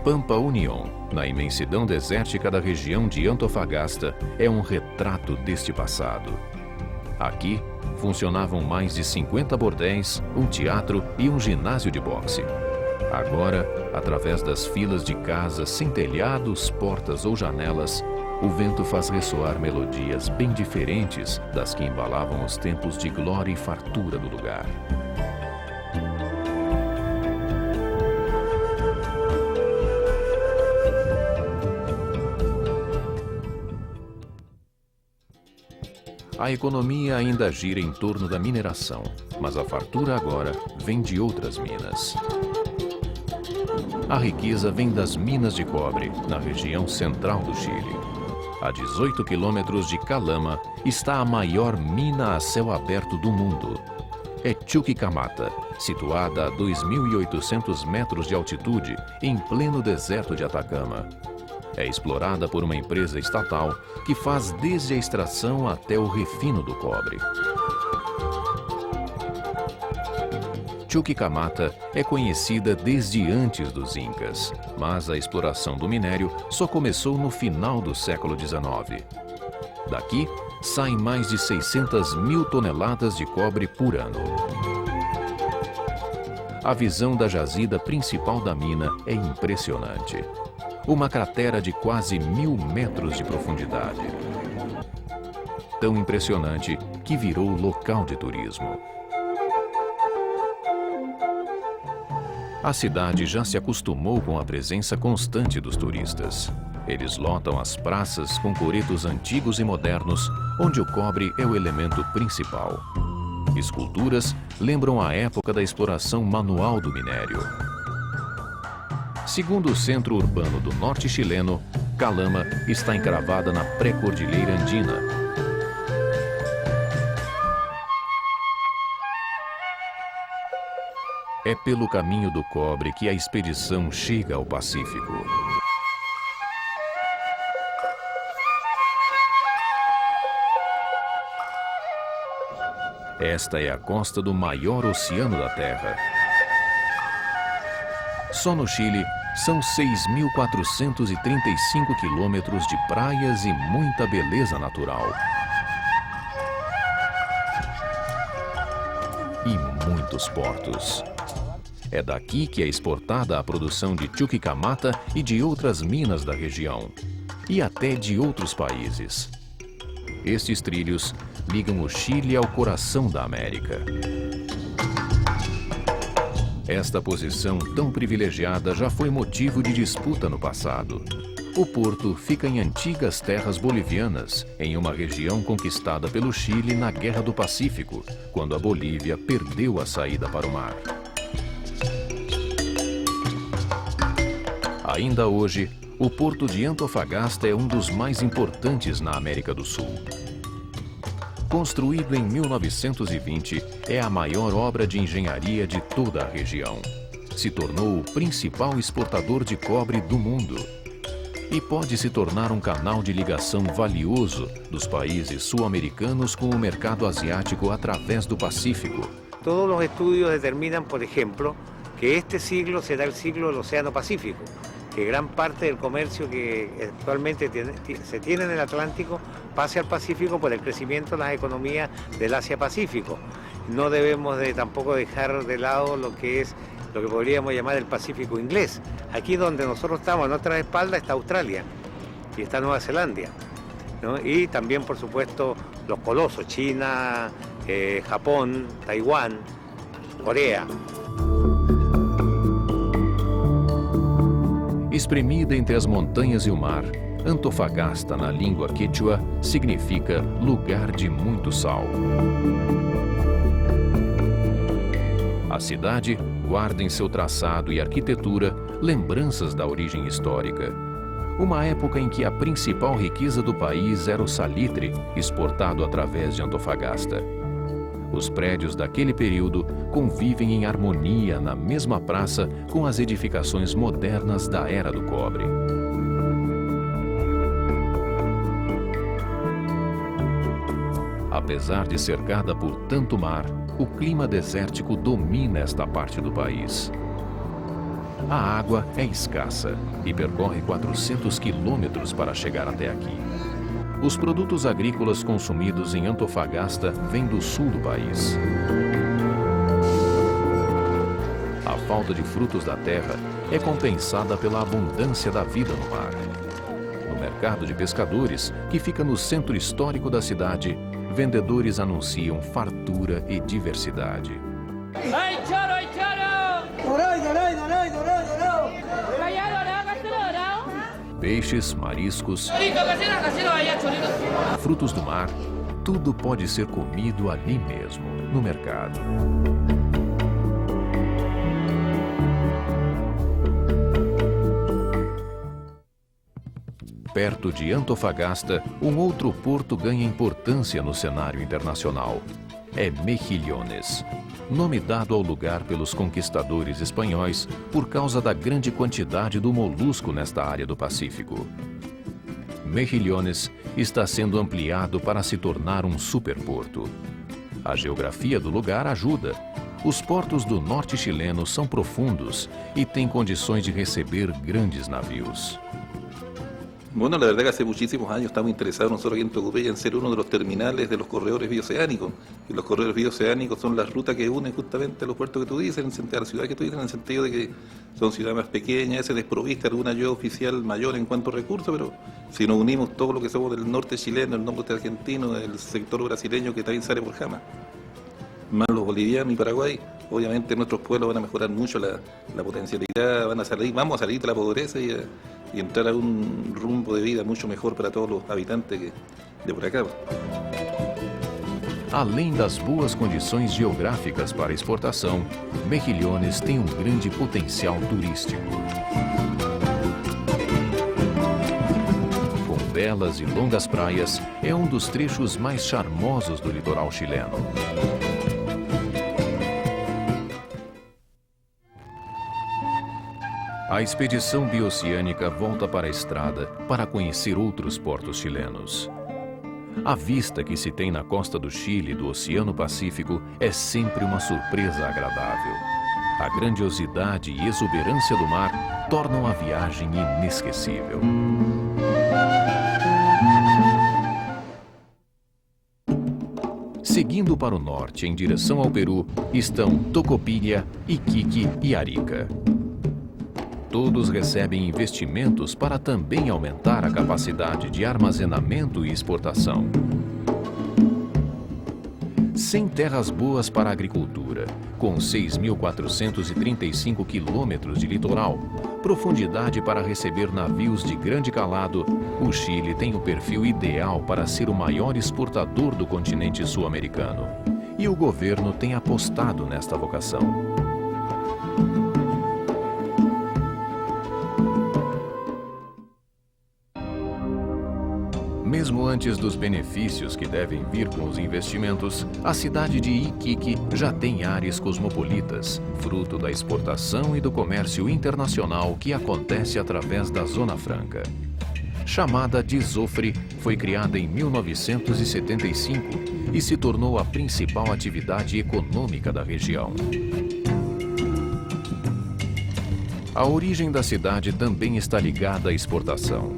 Pampa União, na imensidão desértica da região de Antofagasta, é um retrato deste passado. Aqui, funcionavam mais de 50 bordéis, um teatro e um ginásio de boxe. Agora, através das filas de casas sem telhados, portas ou janelas, o vento faz ressoar melodias bem diferentes das que embalavam os tempos de glória e fartura do lugar. A economia ainda gira em torno da mineração, mas a fartura agora vem de outras minas. A riqueza vem das minas de cobre, na região central do Chile. A 18 quilômetros de Calama está a maior mina a céu aberto do mundo. É Chuquicamata, situada a 2.800 metros de altitude, em pleno deserto de Atacama. É explorada por uma empresa estatal que faz desde a extração até o refino do cobre. Chuquicamata é conhecida desde antes dos Incas, mas a exploração do minério só começou no final do século XIX. Daqui, saem mais de 600 mil toneladas de cobre por ano. A visão da jazida principal da mina é impressionante. Uma cratera de quase 1.000 metros de profundidade. Tão impressionante que virou local de turismo. A cidade já se acostumou com a presença constante dos turistas. Eles lotam as praças com coretos antigos e modernos, onde o cobre é o elemento principal. Esculturas lembram a época da exploração manual do minério. Segundo o centro urbano do norte chileno, Calama está encravada na pré-cordilheira andina. É pelo caminho do cobre que a expedição chega ao Pacífico. Esta é a costa do maior oceano da Terra. Só no Chile, são 6.435 quilômetros de praias e muita beleza natural. E muitos portos. É daqui que é exportada a produção de Chuquicamata e de outras minas da região, e até de outros países. Estes trilhos ligam o Chile ao coração da América. Esta posição tão privilegiada já foi motivo de disputa no passado. O porto fica em antigas terras bolivianas, em uma região conquistada pelo Chile na Guerra do Pacífico, quando a Bolívia perdeu a saída para o mar. Ainda hoje, o porto de Antofagasta é um dos mais importantes na América do Sul. Construído em 1920, é a maior obra de engenharia de toda a região. Se tornou o principal exportador de cobre do mundo. E pode se tornar um canal de ligação valioso dos países sul-americanos com o mercado asiático através do Pacífico. Todos os estudos determinam, por exemplo, que este siglo será o siglo do Oceano Pacífico, que gran parte del comercio que actualmente se tiene en el Atlántico pase al Pacífico por el crecimiento de las economías del Asia-Pacífico. No debemos tampoco dejar de lado lo que podríamos llamar el Pacífico inglés. Aquí donde nosotros estamos, a nuestra espalda, está Australia y está Nueva Zelanda, ¿no? Y también, por supuesto, los colosos, China, Japón, Taiwán, Corea. Espremida entre as montanhas e o mar, Antofagasta, na língua quechua, significa lugar de muito sal. A cidade guarda em seu traçado e arquitetura lembranças da origem histórica. Uma época em que a principal riqueza do país era o salitre, exportado através de Antofagasta. Os prédios daquele período convivem em harmonia na mesma praça com as edificações modernas da Era do Cobre. Apesar de cercada por tanto mar, o clima desértico domina esta parte do país. a água é escassa e percorre 400 quilômetros para chegar até aqui. Os produtos agrícolas consumidos em Antofagasta vêm do sul do país. A falta de frutos da terra é compensada pela abundância da vida no mar. No mercado de pescadores, que fica no centro histórico da cidade, vendedores anunciam fartura e diversidade. ¡Ay, choro, ay, choro! ¡Dorado, dorado, dorado, dorado, dorado! Peixes, mariscos, frutos do mar, tudo pode ser comido ali mesmo, no mercado. Perto de Antofagasta, um outro porto ganha importância no cenário internacional. É Mejillones, nome dado ao lugar pelos conquistadores espanhóis por causa da grande quantidade do molusco nesta área do Pacífico. Mejillones está sendo ampliado para se tornar um superporto. A geografia do lugar ajuda. Os portos do norte chileno são profundos e têm condições de receber grandes navios. Bueno, la verdad que hace muchísimos años estamos interesados nosotros aquí en Tocopilla en ser uno de los terminales de los corredores bioceánicos. Y los corredores bioceánicos son las rutas que unen justamente a los puertos que tú dices, en el sentido, a la ciudad que tú dices, en el sentido de que son ciudades más pequeñas, se desproviste de alguna ayuda oficial mayor en cuanto a recursos, pero si nos unimos todo lo que somos del norte chileno, el norte argentino, del sector brasileño que también sale por Jama, más los bolivianos y Paraguay, obviamente nuestros pueblos van a mejorar mucho la potencialidad, vamos a salir de la pobreza y entrar a un rumbo de vida mucho mejor para todos los habitantes de por acá. Além das boas condições geográficas para exportação, Mejillones tem um grande potencial turístico. Com belas e longas praias, é um dos trechos mais charmosos do litoral chileno. A expedição bioceânica volta para a estrada para conhecer outros portos chilenos. A vista que se tem na costa do Chile e do Oceano Pacífico é sempre uma surpresa agradável. A grandiosidade e exuberância do mar tornam a viagem inesquecível. Seguindo para o norte, em direção ao Peru, estão Tocopilla, Iquique e Arica. Todos recebem investimentos para também aumentar a capacidade de armazenamento e exportação. Sem terras boas para a agricultura, com 6.435 quilômetros de litoral, profundidade para receber navios de grande calado, o Chile tem o perfil ideal para ser o maior exportador do continente sul-americano. E o governo tem apostado nesta vocação. Mesmo antes dos benefícios que devem vir com os investimentos, a cidade de Iquique já tem áreas cosmopolitas, fruto da exportação e do comércio internacional que acontece através da Zona Franca. Chamada de Zofre, foi criada em 1975 e se tornou a principal atividade econômica da região. A origem da cidade também está ligada à exportação.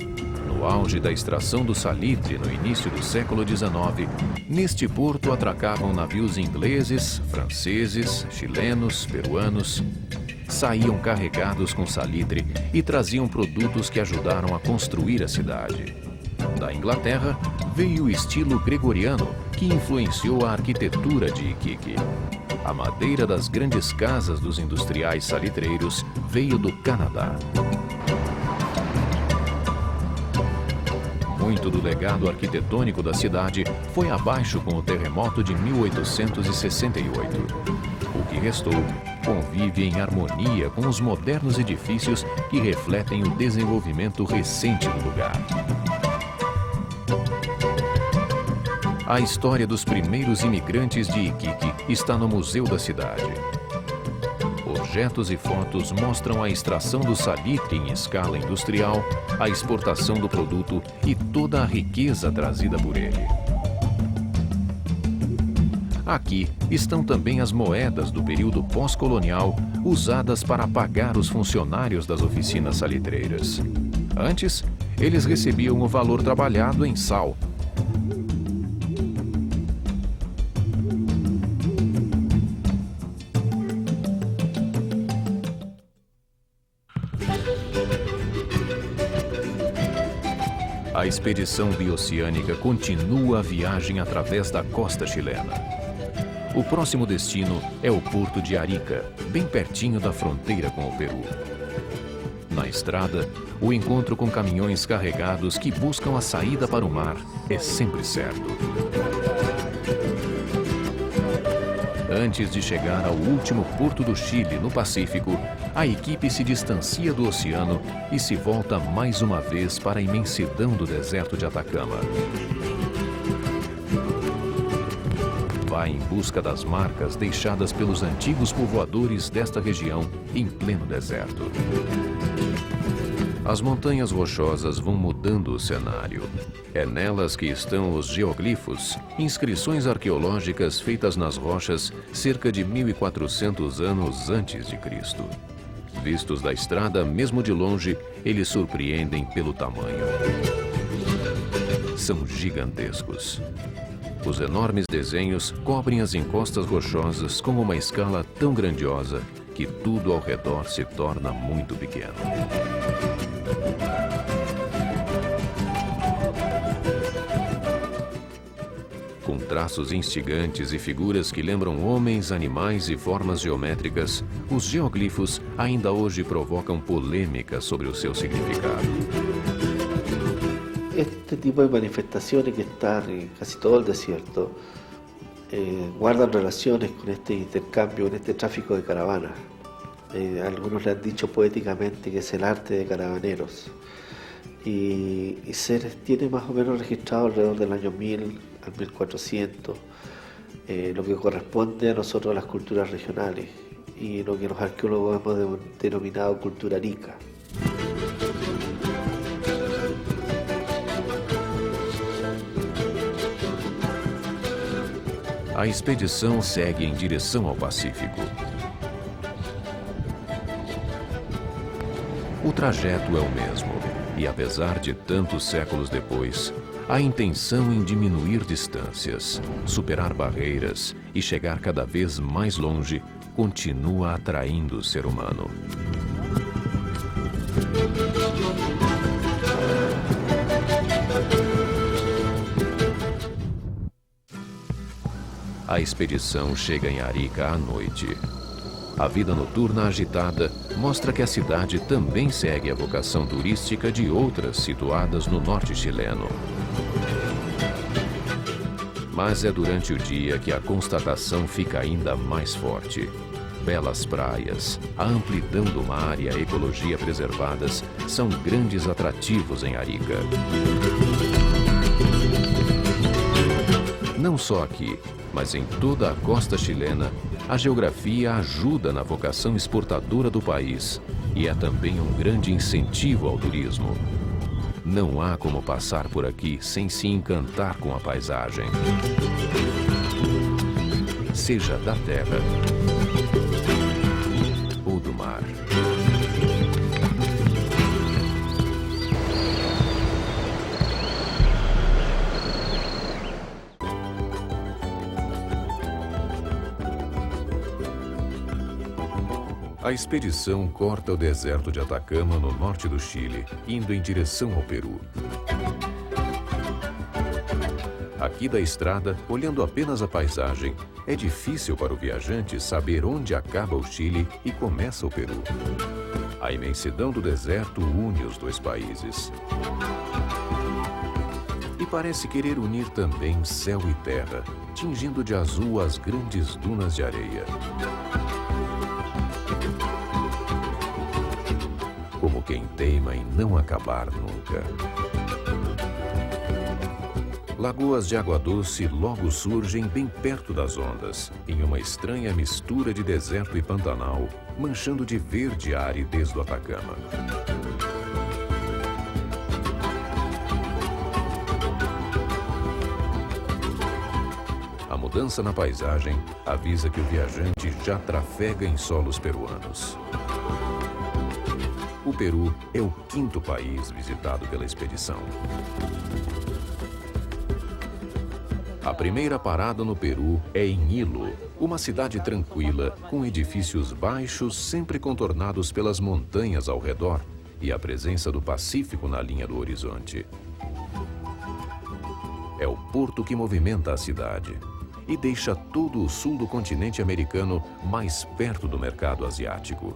No auge da extração do salitre no início do século XIX, neste porto atracavam navios ingleses, franceses, chilenos, peruanos. Saíam carregados com salitre e traziam produtos que ajudaram a construir a cidade. Da Inglaterra veio o estilo gregoriano, que influenciou a arquitetura de Iquique. A madeira das grandes casas dos industriais salitreiros veio do Canadá. Muito do legado arquitetônico da cidade foi abaixo com o terremoto de 1868. O que restou convive em harmonia com os modernos edifícios que refletem o desenvolvimento recente do lugar. A história dos primeiros imigrantes de Iquique está no Museu da Cidade. Objetos e fotos mostram a extração do salitre em escala industrial, a exportação do produto e toda a riqueza trazida por ele. Aqui estão também as moedas do período pós-colonial usadas para pagar os funcionários das oficinas salitreiras. Antes, eles recebiam o valor trabalhado em sal. A expedição bioceânica continua a viagem através da costa chilena. O próximo destino é o porto de Arica, bem pertinho da fronteira com o Peru. Na estrada, o encontro com caminhões carregados que buscam a saída para o mar é sempre certo. Antes de chegar ao último porto do Chile, no Pacífico, a equipe se distancia do oceano e se volta mais uma vez para a imensidão do deserto de Atacama. Vai em busca das marcas deixadas pelos antigos povoadores desta região em pleno deserto. As montanhas rochosas vão mudando o cenário. É nelas que estão os geoglifos, inscrições arqueológicas feitas nas rochas cerca de 1400 anos antes de Cristo. Vistos da estrada, mesmo de longe, eles surpreendem pelo tamanho. São gigantescos. Os enormes desenhos cobrem as encostas rochosas com uma escala tão grandiosa que tudo ao redor se torna muito pequeno. Com traços instigantes e figuras que lembram homens, animais e formas geométricas, os geoglifos ainda hoje provocam polêmica sobre o seu significado. Este tipo de manifestaciones que están en casi todo el desierto guardan relaciones con este intercambio, con este tráfico de caravanas. Algunos le han dicho poéticamente que es el arte de caravaneros. Y se tiene más o menos registrado alrededor del año 1000 al 1400, lo que corresponde a nosotros a las culturas regionales y lo que los arqueólogos hemos denominado cultura arica. A expedição segue em direção ao Pacífico. O trajeto é o mesmo, e apesar de tantos séculos depois, a intenção em diminuir distâncias, superar barreiras e chegar cada vez mais longe continua atraindo o ser humano. A expedição chega em Arica à noite. A vida noturna agitada mostra que a cidade também segue a vocação turística de outras situadas no norte chileno. Mas é durante o dia que a constatação fica ainda mais forte. Belas praias, a amplidão do mar e a ecologia preservadas são grandes atrativos em Arica. Não só aqui, mas em toda a costa chilena, a geografia ajuda na vocação exportadora do país e é também um grande incentivo ao turismo. Não há como passar por aqui sem se encantar com a paisagem. Seja da terra ou do mar. A expedição corta o deserto de Atacama no norte do Chile, indo em direção ao Peru. Aqui da estrada, olhando apenas a paisagem, é difícil para o viajante saber onde acaba o Chile e começa o Peru. A imensidão do deserto une os dois países. E parece querer unir também céu e terra, tingindo de azul as grandes dunas de areia. Como quem teima em não acabar nunca. Lagoas de água doce logo surgem bem perto das ondas, em uma estranha mistura de deserto e pantanal, manchando de verde a aridez do Atacama. A A mudança na paisagem avisa que o viajante já trafega em solos peruanos. O Peru é o 5º país visitado pela expedição. A primeira parada no Peru é em Ilo, uma cidade tranquila, com edifícios baixos sempre contornados pelas montanhas ao redor e a presença do Pacífico na linha do horizonte. É o porto que movimenta a cidade e deixa todo o sul do continente americano mais perto do mercado asiático.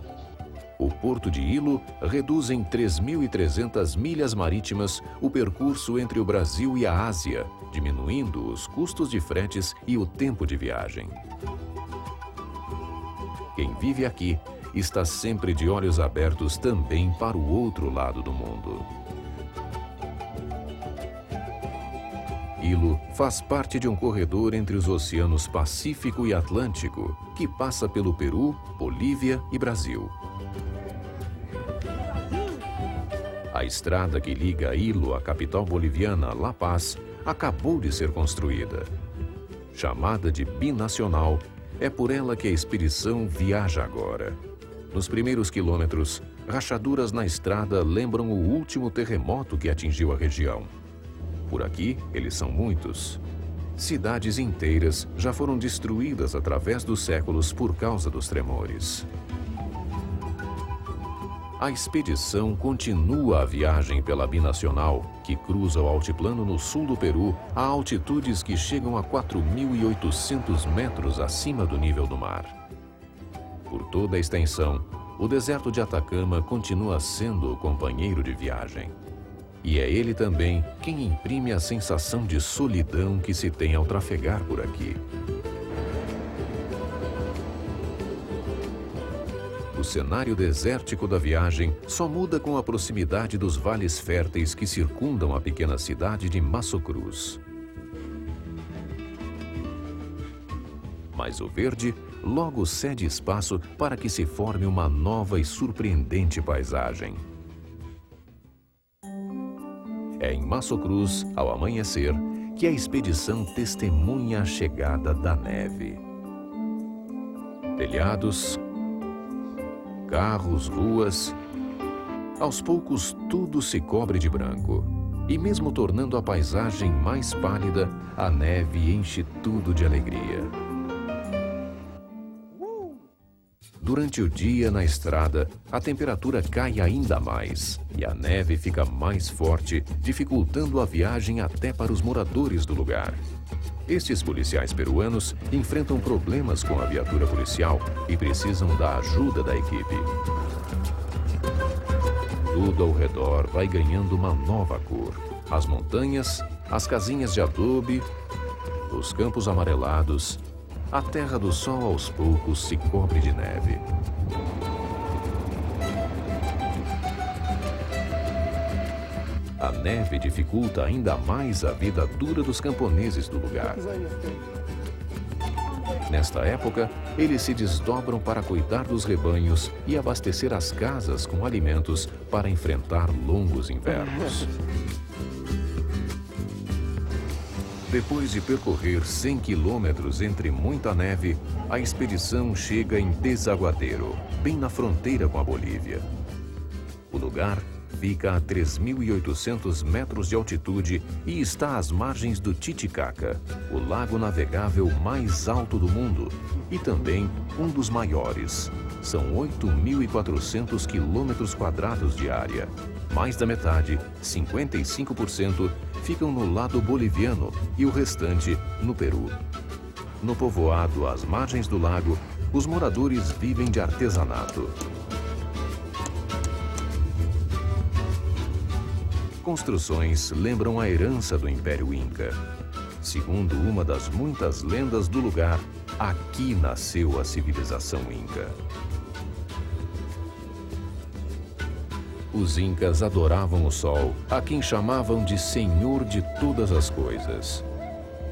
O porto de Ilo reduz em 3.300 milhas marítimas o percurso entre o Brasil e a Ásia, diminuindo os custos de fretes e o tempo de viagem. Quem vive aqui está sempre de olhos abertos também para o outro lado do mundo. Ilo faz parte de um corredor entre os oceanos Pacífico e Atlântico, que passa pelo Peru, Bolívia e Brasil. A estrada que liga Ilo à capital boliviana, La Paz, acabou de ser construída. Chamada de binacional, é por ela que a expedição viaja agora. Nos primeiros quilômetros, rachaduras na estrada lembram o último terremoto que atingiu a região. Por aqui, eles são muitos. Cidades inteiras já foram destruídas através dos séculos por causa dos tremores. A expedição continua a viagem pela binacional, que cruza o altiplano no sul do Peru a altitudes que chegam a 4.800 metros acima do nível do mar. Por toda a extensão, o deserto de Atacama continua sendo o companheiro de viagem. E é ele também quem imprime a sensação de solidão que se tem ao trafegar por aqui. O cenário desértico da viagem só muda com a proximidade dos vales férteis que circundam a pequena cidade de Maço Cruz. Mas o verde logo cede espaço para que se forme uma nova e surpreendente paisagem. É em Maço Cruz, ao amanhecer, que a expedição testemunha a chegada da neve. Telhados, carros, ruas. Aos poucos, tudo se cobre de branco. E mesmo tornando a paisagem mais pálida, a neve enche tudo de alegria. Durante o dia na estrada, a temperatura cai ainda mais e a neve fica mais forte, dificultando a viagem até para os moradores do lugar. Estes policiais peruanos enfrentam problemas com a viatura policial e precisam da ajuda da equipe. Tudo ao redor vai ganhando uma nova cor. As montanhas, as casinhas de adobe, os campos amarelados. A Terra do Sol aos poucos se cobre de neve. A neve dificulta ainda mais a vida dura dos camponeses do lugar. Nesta época, eles se desdobram para cuidar dos rebanhos e abastecer as casas com alimentos para enfrentar longos invernos. Depois de percorrer 100 quilômetros entre muita neve, a expedição chega em Desaguadero, bem na fronteira com a Bolívia. O lugar fica a 3.800 metros de altitude e está às margens do Titicaca, o lago navegável mais alto do mundo e também um dos maiores. São 8.400 quilômetros quadrados de área. Mais da metade, 55%, ficam no lado boliviano e o restante no Peru. No povoado às margens do lago, os moradores vivem de artesanato. Construções lembram a herança do Império Inca. Segundo uma das muitas lendas do lugar, aqui nasceu a civilização Inca. Os Incas adoravam o sol, a quem chamavam de Senhor de todas as coisas.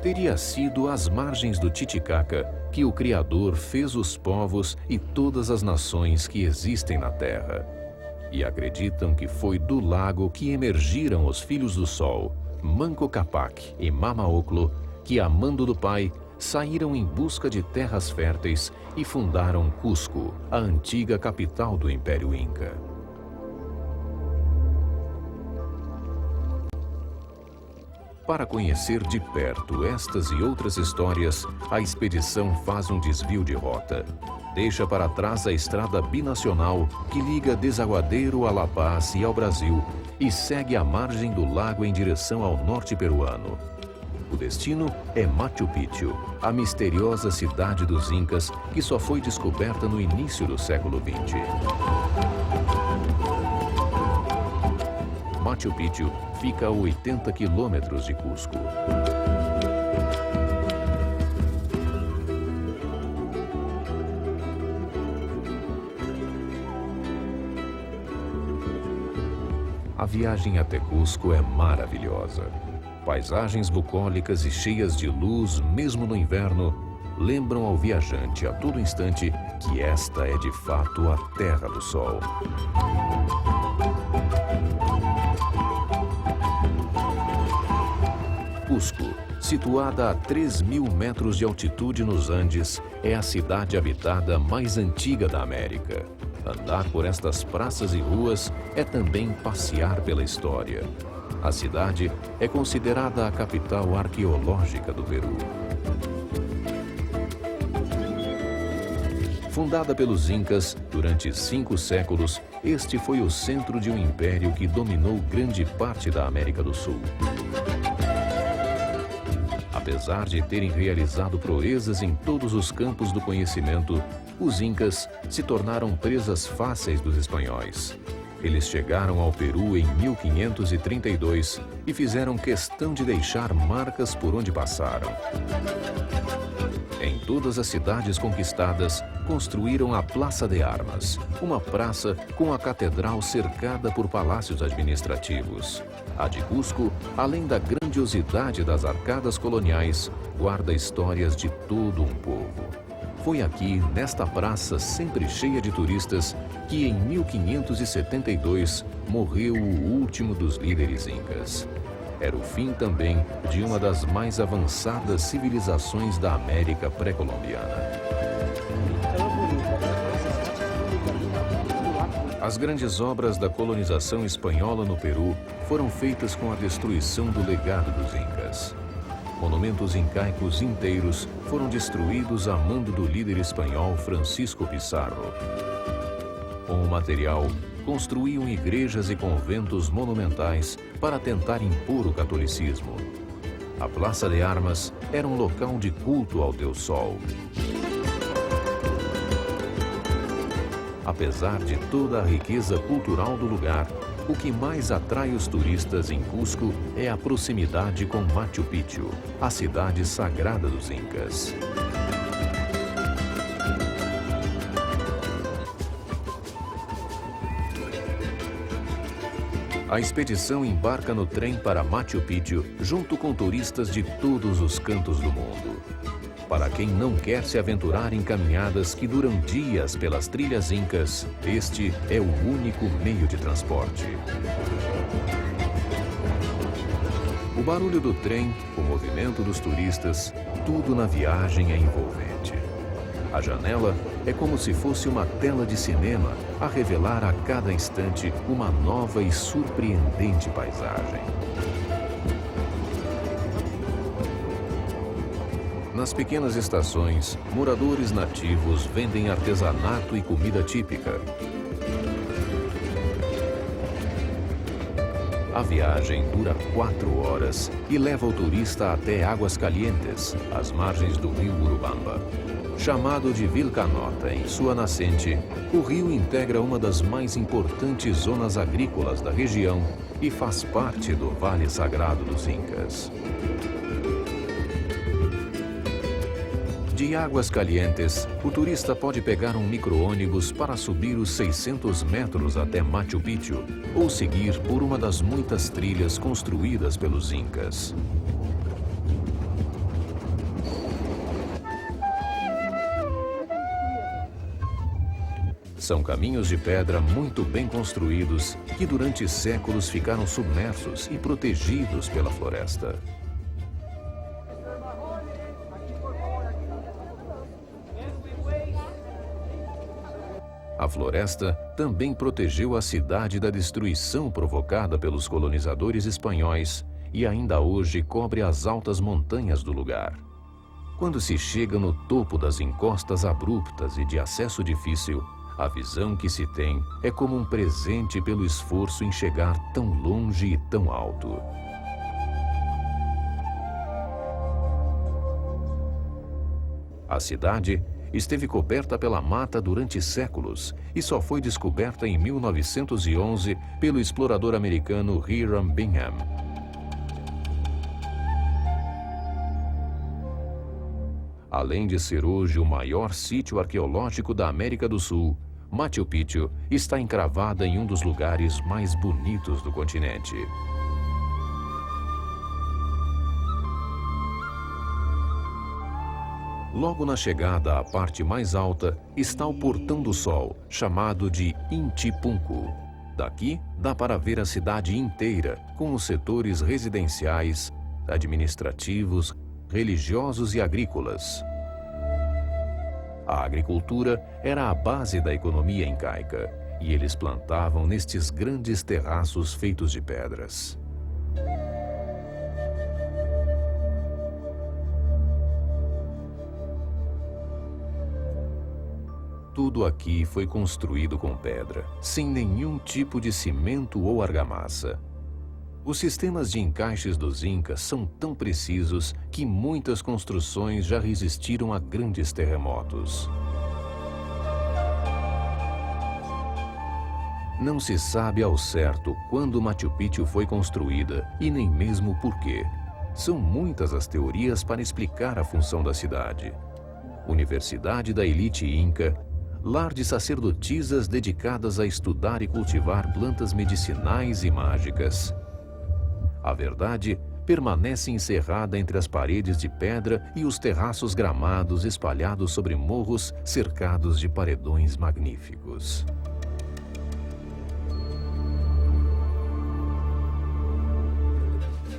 Teria sido às margens do Titicaca que o Criador fez os povos e todas as nações que existem na Terra. E acreditam que foi do lago que emergiram os filhos do sol, Manco Cápac e Mama Oclo, que, amando do pai, saíram em busca de terras férteis e fundaram Cusco, a antiga capital do Império Inca. Para conhecer de perto estas e outras histórias, a expedição faz um desvio de rota. Deixa para trás a estrada binacional que liga Desaguadeiro a La Paz e ao Brasil e segue a margem do lago em direção ao norte peruano. O destino é Machu Picchu, a misteriosa cidade dos Incas que só foi descoberta no início do século XX. Machu Picchu fica a 80 quilômetros de Cusco. A viagem até Cusco é maravilhosa. Paisagens bucólicas e cheias de luz, mesmo no inverno, lembram ao viajante a todo instante que esta é de fato a Terra do Sol. Cusco, situada a 3.000 metros de altitude nos Andes, é a cidade habitada mais antiga da América. Andar por estas praças e ruas é também passear pela história. A cidade é considerada a capital arqueológica do Peru. Fundada pelos Incas, durante 5 séculos, este foi o centro de um império que dominou grande parte da América do Sul. Apesar de terem realizado proezas em todos os campos do conhecimento, os Incas se tornaram presas fáceis dos espanhóis. Eles chegaram ao Peru em 1532 e fizeram questão de deixar marcas por onde passaram. Em todas as cidades conquistadas, construíram a Plaça de Armas, uma praça com a catedral cercada por palácios administrativos. A de Cusco, além da grandiosidade das arcadas coloniais, guarda histórias de todo um povo. Foi aqui, nesta praça sempre cheia de turistas, que em 1572 morreu o último dos líderes incas. Era o fim também de uma das mais avançadas civilizações da América pré-colombiana. As grandes obras da colonização espanhola no Peru foram feitas com a destruição do legado dos Incas. Monumentos incaicos inteiros foram destruídos a mando do líder espanhol Francisco Pizarro. Com o material, construíam igrejas e conventos monumentais para tentar impor o catolicismo. A Plaça de Armas era um local de culto ao Deus Sol. Apesar de toda a riqueza cultural do lugar, o que mais atrai os turistas em Cusco é a proximidade com Machu Picchu, a cidade sagrada dos Incas. A expedição embarca no trem para Machu Picchu junto com turistas de todos os cantos do mundo. Para quem não quer se aventurar em caminhadas que duram dias pelas trilhas incas, este é o único meio de transporte. O barulho do trem, o movimento dos turistas, tudo na viagem é envolvente. A janela é como se fosse uma tela de cinema a revelar a cada instante uma nova e surpreendente paisagem. Nas pequenas estações, moradores nativos vendem artesanato e comida típica. A viagem dura 4 horas e leva o turista até Águas Calientes, às margens do rio Urubamba. Chamado de Vilcanota em sua nascente, o rio integra uma das mais importantes zonas agrícolas da região e faz parte do Vale Sagrado dos Incas. De Águas Calientes, o turista pode pegar um micro-ônibus para subir os 600 metros até Machu Picchu ou seguir por uma das muitas trilhas construídas pelos Incas. São caminhos de pedra muito bem construídos que durante séculos ficaram submersos e protegidos pela floresta. A floresta também protegeu a cidade da destruição provocada pelos colonizadores espanhóis e ainda hoje cobre as altas montanhas do lugar. Quando se chega no topo das encostas abruptas e de acesso difícil, a visão que se tem é como um presente pelo esforço em chegar tão longe e tão alto. A cidade esteve coberta pela mata durante séculos e só foi descoberta em 1911 pelo explorador americano Hiram Bingham. Além de ser hoje o maior sítio arqueológico da América do Sul, Machu Picchu está encravada em um dos lugares mais bonitos do continente. Logo na chegada à parte mais alta está o Portão do Sol, chamado de Inti Punku. Daqui dá para ver a cidade inteira, com os setores residenciais, administrativos, religiosos e agrícolas. A agricultura era a base da economia incaica, e eles plantavam nestes grandes terraços feitos de pedras. Tudo aqui foi construído com pedra, sem nenhum tipo de cimento ou argamassa. Os sistemas de encaixes dos incas são tão precisos que muitas construções já resistiram a grandes terremotos. Não se sabe ao certo quando Machu Picchu foi construída e nem mesmo por quê. São muitas as teorias para explicar a função da cidade. Universidade da elite inca, lar de sacerdotisas dedicadas a estudar e cultivar plantas medicinais e mágicas. A verdade permanece encerrada entre as paredes de pedra e os terraços gramados espalhados sobre morros cercados de paredões magníficos.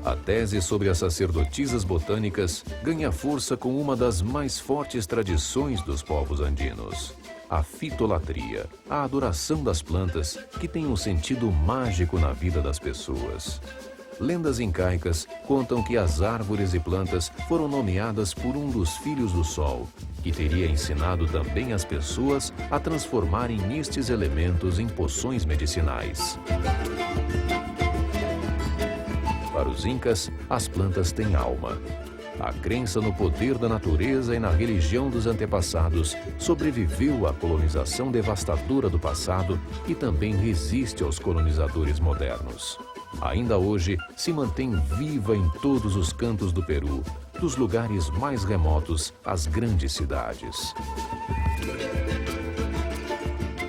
A tese sobre as sacerdotisas botânicas ganha força com uma das mais fortes tradições dos povos andinos: a fitolatria, a adoração das plantas, que tem um sentido mágico na vida das pessoas. Lendas incaicas contam que as árvores e plantas foram nomeadas por um dos filhos do sol, que teria ensinado também as pessoas a transformarem estes elementos em poções medicinais. Para os incas, as plantas têm alma. A crença no poder da natureza e na religião dos antepassados sobreviveu à colonização devastadora do passado e também resiste aos colonizadores modernos. Ainda hoje se mantém viva em todos os cantos do Peru, dos lugares mais remotos às grandes cidades.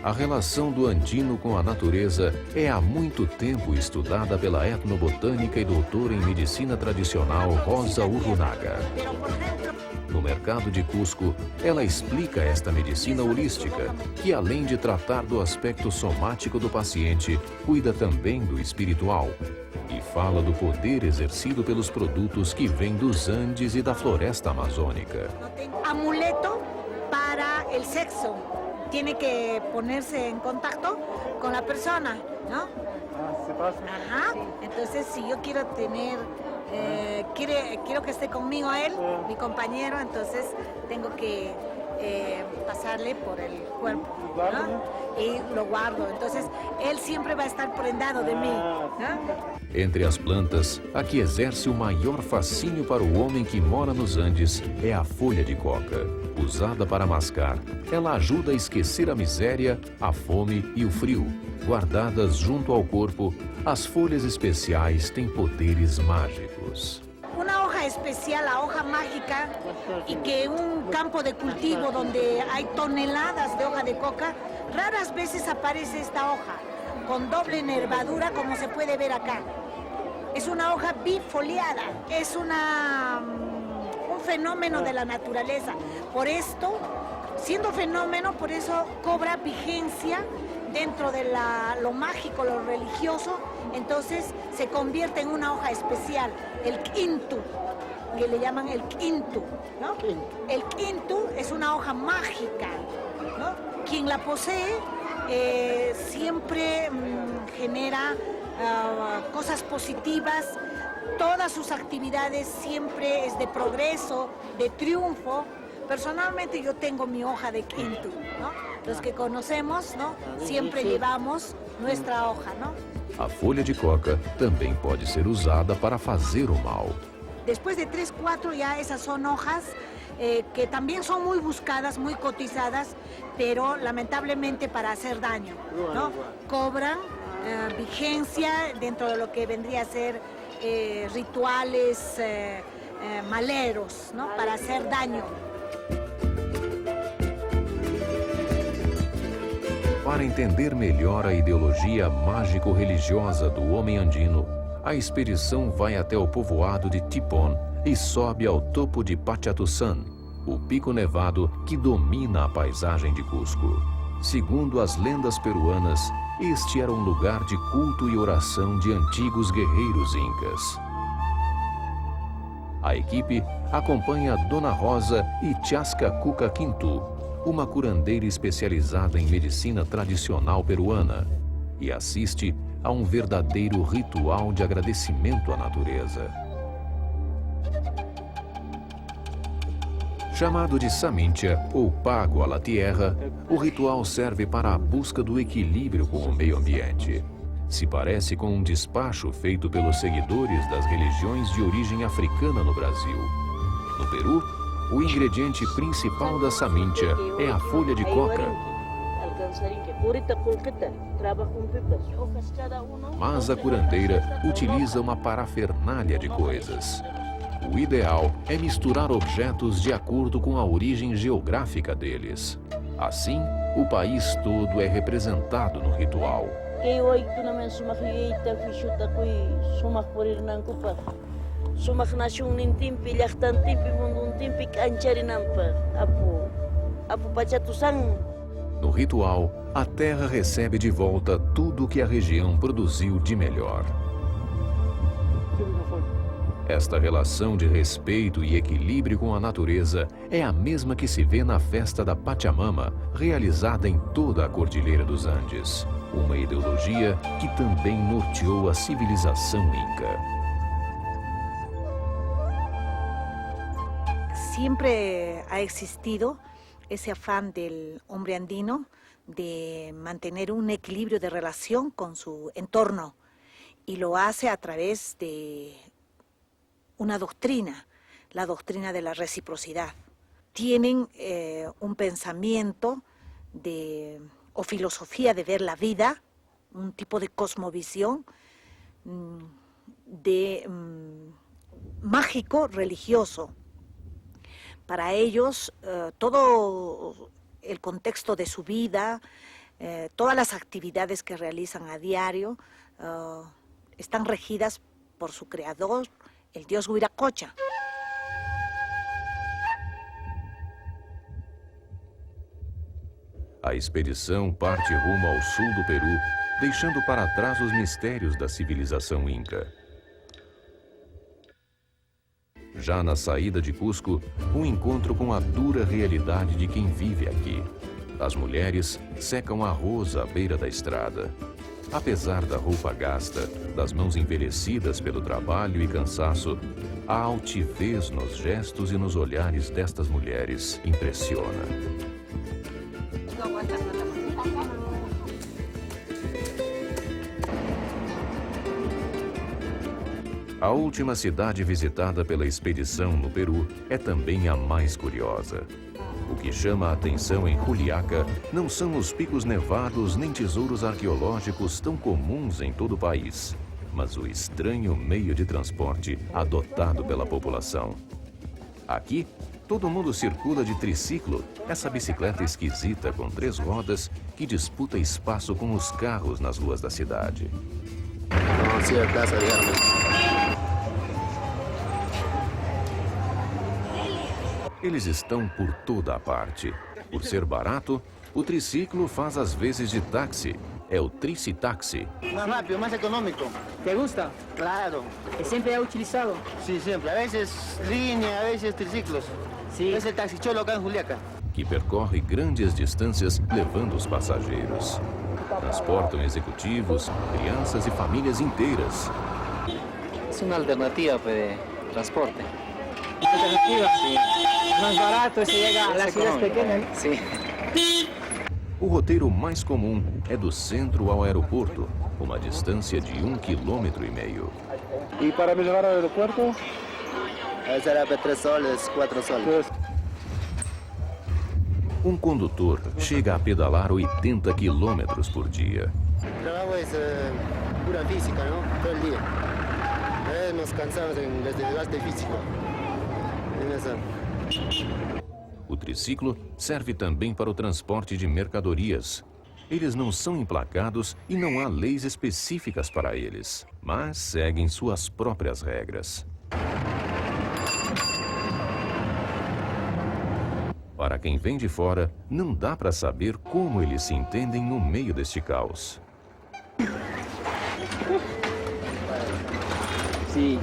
A relação do andino com a natureza é há muito tempo estudada pela etnobotânica e doutora em medicina tradicional Rosa Urrunaga. No mercado de Cusco, ela explica esta medicina holística, que além de tratar do aspecto somático do paciente, cuida também do espiritual. E fala do poder exercido pelos produtos que vêm dos Andes e da floresta amazônica. Amuleto para o sexo. Tiene que ponerse en contacto con la persona, ¿no? Ajá. Entonces, si yo quiero tener, quiero que esté conmigo él, mi compañero, entonces tengo que pasarle por el cuerpo, ¿no? Y lo guardo. Entonces, él siempre va a estar prendado de mí, ¿no? Entre as plantas, a que exerce o maior fascínio para o homem que mora nos Andes é a folha de coca. Usada para mascar, ela ajuda a esquecer a miséria, a fome e o frio. Guardadas junto ao corpo, as folhas especiais têm poderes mágicos. Una hoja especial, la hoja mágica, y que un campo de cultivo donde hay toneladas de hoja de coca, raras veces aparece esta hoja, con doble nervadura como se puede ver acá. Es una hoja bifoliada, es un fenómeno de la naturaleza. Por esto, siendo fenómeno, por eso cobra vigencia dentro de lo mágico, lo religioso. Entonces se convierte en una hoja especial, el quintu, que le llaman el quintu, ¿no? El quintu es una hoja mágica, ¿no? Quien la posee siempre genera cosas positivas. Todas sus actividades siempre es de progreso, de triunfo. Personalmente yo tengo mi hoja de quinto, ¿no? Los que conocemos, ¿no? Siempre llevamos nuestra hoja, ¿no? A folha de coca também pode ser usada para fazer o mal. Después de 3, 4 ya esas son hojas que también son muy buscadas, muy cotizadas, pero lamentablemente para hacer daño, ¿no? Cobran vigencia dentro de lo que vendría a ser rituales maleros, ¿no? Para hacer daño. Para entender melhor a ideologia mágico-religiosa do homem andino, a expedição vai até o povoado de Tipón e sobe ao topo de Pachatusan, o pico nevado que domina a paisagem de Cusco. Segundo as lendas peruanas, este era um lugar de culto e oração de antigos guerreiros incas. A equipe acompanha Dona Rosa e Chasca Cuca Quintu, uma curandeira especializada em medicina tradicional peruana, e assiste a um verdadeiro ritual de agradecimento à natureza. Chamado de Samintia, ou Pago à la Tierra, o ritual serve para a busca do equilíbrio com o meio ambiente. Se parece com um despacho feito pelos seguidores das religiões de origem africana no Brasil. No Peru, o ingrediente principal da Samintia é a folha de coca. Mas a curandeira utiliza uma parafernália de coisas. O ideal é misturar objetos de acordo com a origem geográfica deles. Assim, o país todo é representado no ritual. No ritual, a terra recebe de volta tudo o que a região produziu de melhor. Esta relação de respeito e equilíbrio com a natureza é a mesma que se vê na festa da Pachamama, realizada em toda a Cordilheira dos Andes. Uma ideologia que também norteou a civilização inca. Siempre ha existido ese afán del hombre andino de mantener un equilibrio de relación con su entorno, y lo hace a través de una doctrina, la doctrina de la reciprocidad. Tienen un pensamiento o filosofía de ver la vida, un tipo de cosmovisión mágico, religioso. Para ellos, todo el contexto de su vida, todas las actividades que realizan a diario, están regidas por su creador, el dios Huiracocha. A expedição parte rumo ao sul do Peru, deixando para trás os mistérios da civilização inca. Já na saída de Cusco, um encontro com a dura realidade de quem vive aqui. As mulheres secam arroz à beira da estrada. Apesar da roupa gasta, das mãos envelhecidas pelo trabalho e cansaço, a altivez nos gestos e nos olhares destas mulheres impressiona. A última cidade visitada pela expedição no Peru é também a mais curiosa. O que chama a atenção em Juliaca não são os picos nevados nem tesouros arqueológicos tão comuns em todo o país, mas o estranho meio de transporte adotado pela população. Aqui, todo mundo circula de triciclo, essa bicicleta esquisita com 3 rodas que disputa espaço com os carros nas ruas da cidade. Eles estão por toda a parte. Por ser barato, o triciclo faz as vezes de táxi. É o tricitaxi. Más rápido, más económico. ¿Te gusta? Claro. ¿Siempre ha utilizado? Sí, siempre. A veces línea, a veces triciclos. Sí. Es el taxi cholo acá en Juliaca. que percorre grandes distâncias levando os passageiros. Transportam executivos, crianças e famílias inteiras. É uma alternativa de transporte. Alternativa? Sim. Mais barato, se chega às cidades pequenas. Sim. O roteiro mais comum é do centro ao aeroporto, uma distância de 1,5 km. E para me levar ao aeroporto? Será para 3 soles, 4 soles. Um condutor chega a pedalar 80 km por dia. O trabalho é pura física, não? Todo dia. Nos cansamos em desgaste físico. O triciclo serve também para o transporte de mercadorias. Eles não são emplacados e não há leis específicas para eles, mas seguem suas próprias regras. Para quem vem de fora, não dá para saber como eles se entendem no meio deste caos. Sim.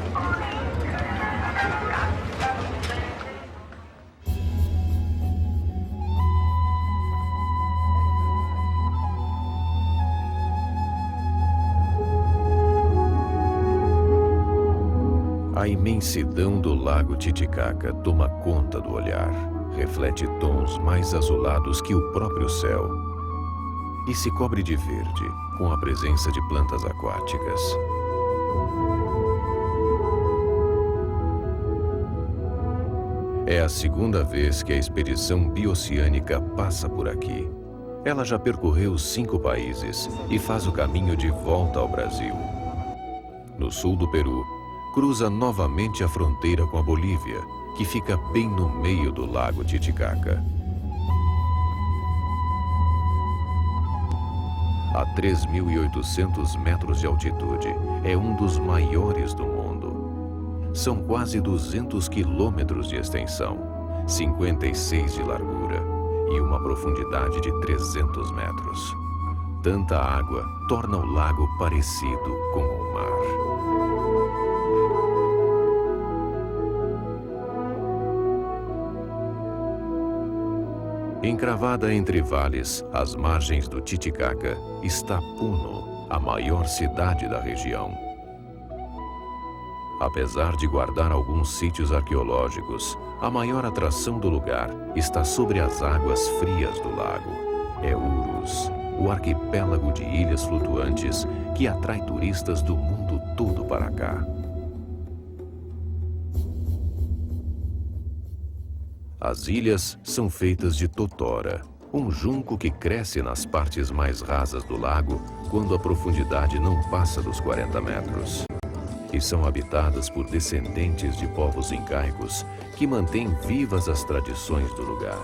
A imensidão do lago Titicaca toma conta do olhar. Reflete tons mais azulados que o próprio céu. E se cobre de verde, com a presença de plantas aquáticas. É a segunda vez que a expedição bioceânica passa por aqui. Ela já percorreu 5 países e faz o caminho de volta ao Brasil. No sul do Peru, cruza novamente a fronteira com a Bolívia, que fica bem no meio do lago Titicaca. A 3.800 metros de altitude, é um dos maiores do mundo. São quase 200 quilômetros de extensão, 56 de largura e uma profundidade de 300 metros. Tanta água torna o lago parecido com o mar. Encravada entre vales, às margens do Titicaca, está Puno, a maior cidade da região. Apesar de guardar alguns sítios arqueológicos, a maior atração do lugar está sobre as águas frias do lago. É Urus, o arquipélago de ilhas flutuantes que atrai turistas do mundo todo para cá. As ilhas são feitas de totora, um junco que cresce nas partes mais rasas do lago quando a profundidade não passa dos 40 metros. E são habitadas por descendentes de povos incaicos que mantêm vivas as tradições do lugar.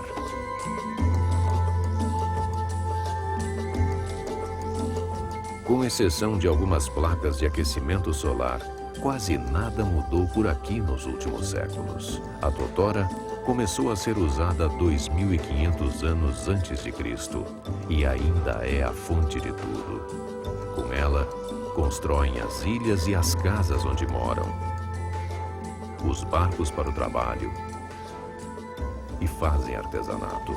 Com exceção de algumas placas de aquecimento solar, quase nada mudou por aqui nos últimos séculos. A totora começou a ser usada 2.500 anos antes de Cristo e ainda é a fonte de tudo. Com ela, constroem as ilhas e as casas onde moram, os barcos para o trabalho e fazem artesanato.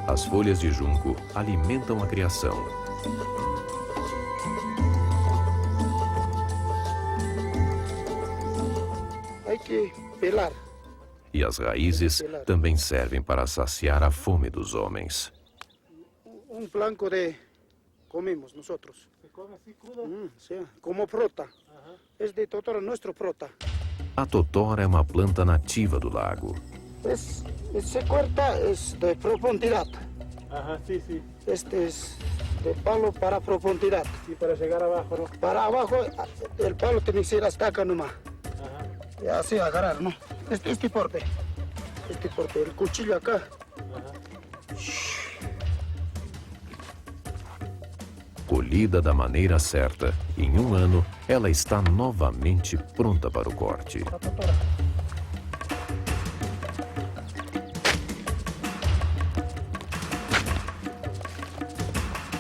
As folhas de junco alimentam a criação. Hay que pelar. E as raízes também servem para saciar a fome dos homens. Blanco de comemos nosotros. Se come así crudo? Sí, como fruta. Es de totora nuestro fruta. A totora é uma planta nativa do lago. Se corta es de profundidad. Ajá, sí, sí. Este es de palo para profundidad. Y para llegar abajo, ¿no? Para abajo el palo tiene que ser hasta acá nomás. Y así agarrar, ¿no? Este porte, el cuchillo acá. Colhida da maneira certa, em um ano, ela está novamente pronta para o corte.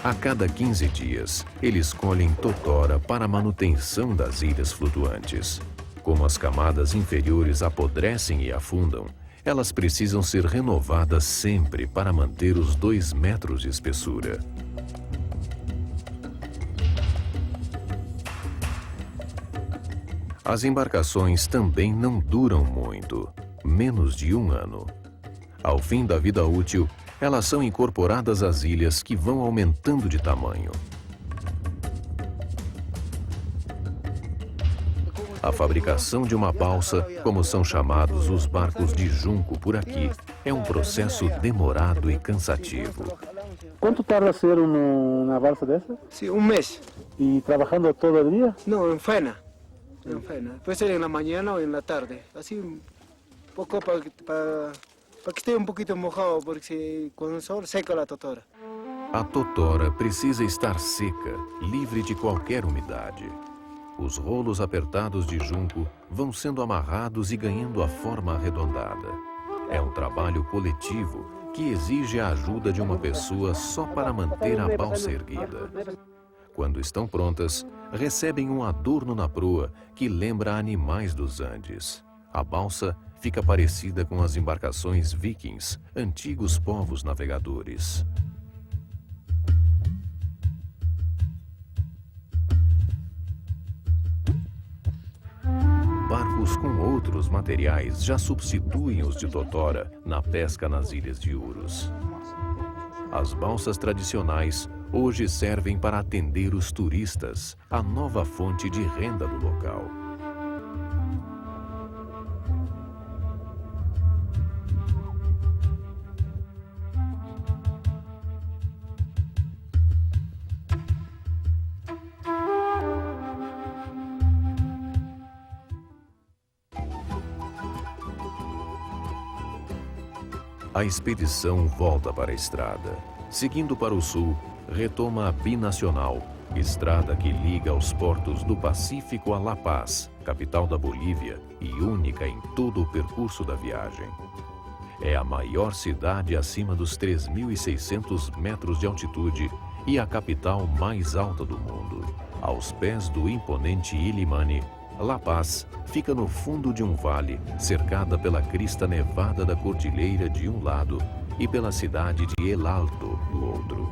A cada 15 dias, eles colhem totora para a manutenção das ilhas flutuantes. Como as camadas inferiores apodrecem e afundam, elas precisam ser renovadas sempre para manter os 2 metros de espessura. As embarcações também não duram muito, menos de 1 ano. Ao fim da vida útil, elas são incorporadas às ilhas que vão aumentando de tamanho. A fabricação de uma balsa, como são chamados os barcos de junco por aqui, é um processo demorado e cansativo. Quanto tarda ser uma balsa dessa? Sí, un mes. E trabalhando todo dia? No, en faena. En faena. Puede ser en la mañana o en la tarde. Así un poco para que esté un poquito mojado, porque con el sol seca la totora. A totora precisa estar seca, livre de qualquer umidade. Os rolos apertados de junco vão sendo amarrados e ganhando a forma arredondada. É um trabalho coletivo que exige a ajuda de uma pessoa só para manter a balsa erguida. Quando estão prontas, recebem um adorno na proa que lembra animais dos Andes. A balsa fica parecida com as embarcações vikings, antigos povos navegadores. Barcos com outros materiais já substituem os de totora na pesca nas ilhas de Urus. As balsas tradicionais hoje servem para atender os turistas, a nova fonte de renda do local. A expedição volta para a estrada. Seguindo para o sul, retoma a Binacional, estrada que liga os portos do Pacífico a La Paz, capital da Bolívia e única em todo o percurso da viagem. É a maior cidade acima dos 3.600 metros de altitude e a capital mais alta do mundo. Aos pés do imponente Illimani, La Paz fica no fundo de um vale, cercada pela crista nevada da cordilheira de um lado e pela cidade de El Alto do outro.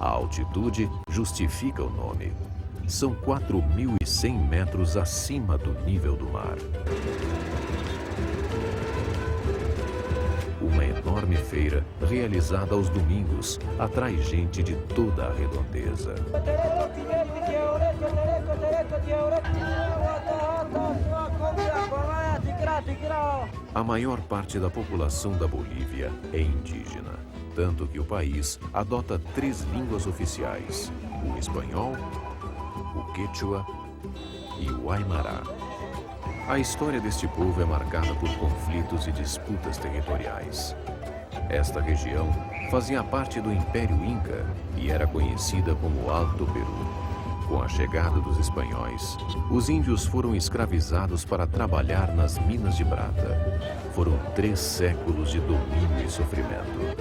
A altitude justifica o nome. São 4.100 metros acima do nível do mar. Uma enorme feira, realizada aos domingos, atrai gente de toda a redondeza. A maior parte da população da Bolívia é indígena, tanto que o país adota 3 línguas oficiais: o espanhol, o quechua e o aimara. A história deste povo é marcada por conflitos e disputas territoriais. Esta região fazia parte do Império Inca e era conhecida como Alto Peru. Com a chegada dos espanhóis, os índios foram escravizados para trabalhar nas minas de prata. Foram 3 séculos de domínio e sofrimento.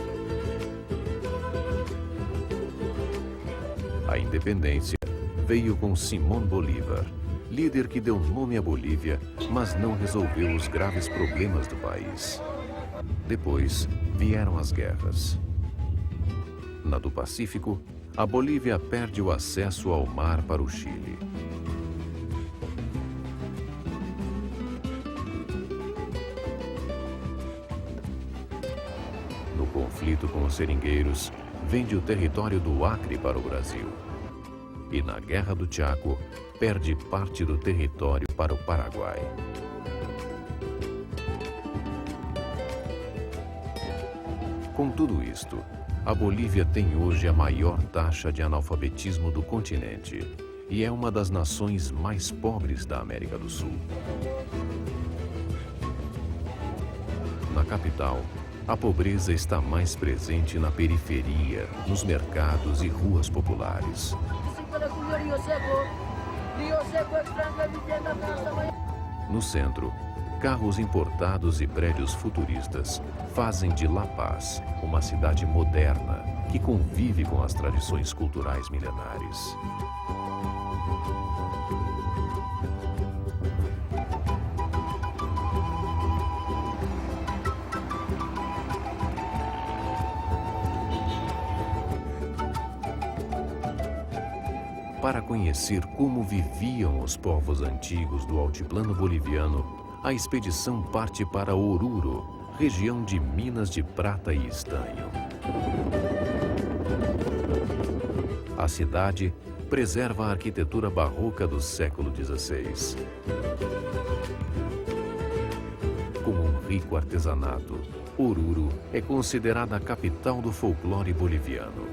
A independência veio com Simón Bolívar, líder que deu nome à Bolívia, mas não resolveu os graves problemas do país. Depois vieram as guerras. Na do Pacífico, a Bolívia perde o acesso ao mar para o Chile. No conflito com os seringueiros, vende o território do Acre para o Brasil. E na Guerra do Chaco, perde parte do território para o Paraguai. Com tudo isto, a Bolívia tem hoje a maior taxa de analfabetismo do continente e é uma das nações mais pobres da América do Sul. Na capital, a pobreza está mais presente na periferia, nos mercados e ruas populares. No centro, carros importados e prédios futuristas fazem de La Paz uma cidade moderna que convive com as tradições culturais milenares. Para conhecer como viviam os povos antigos do altiplano boliviano, a expedição parte para Oruro, região de minas de prata e estanho. A cidade preserva a arquitetura barroca do século XVI. Com um rico artesanato, Oruro é considerada a capital do folclore boliviano.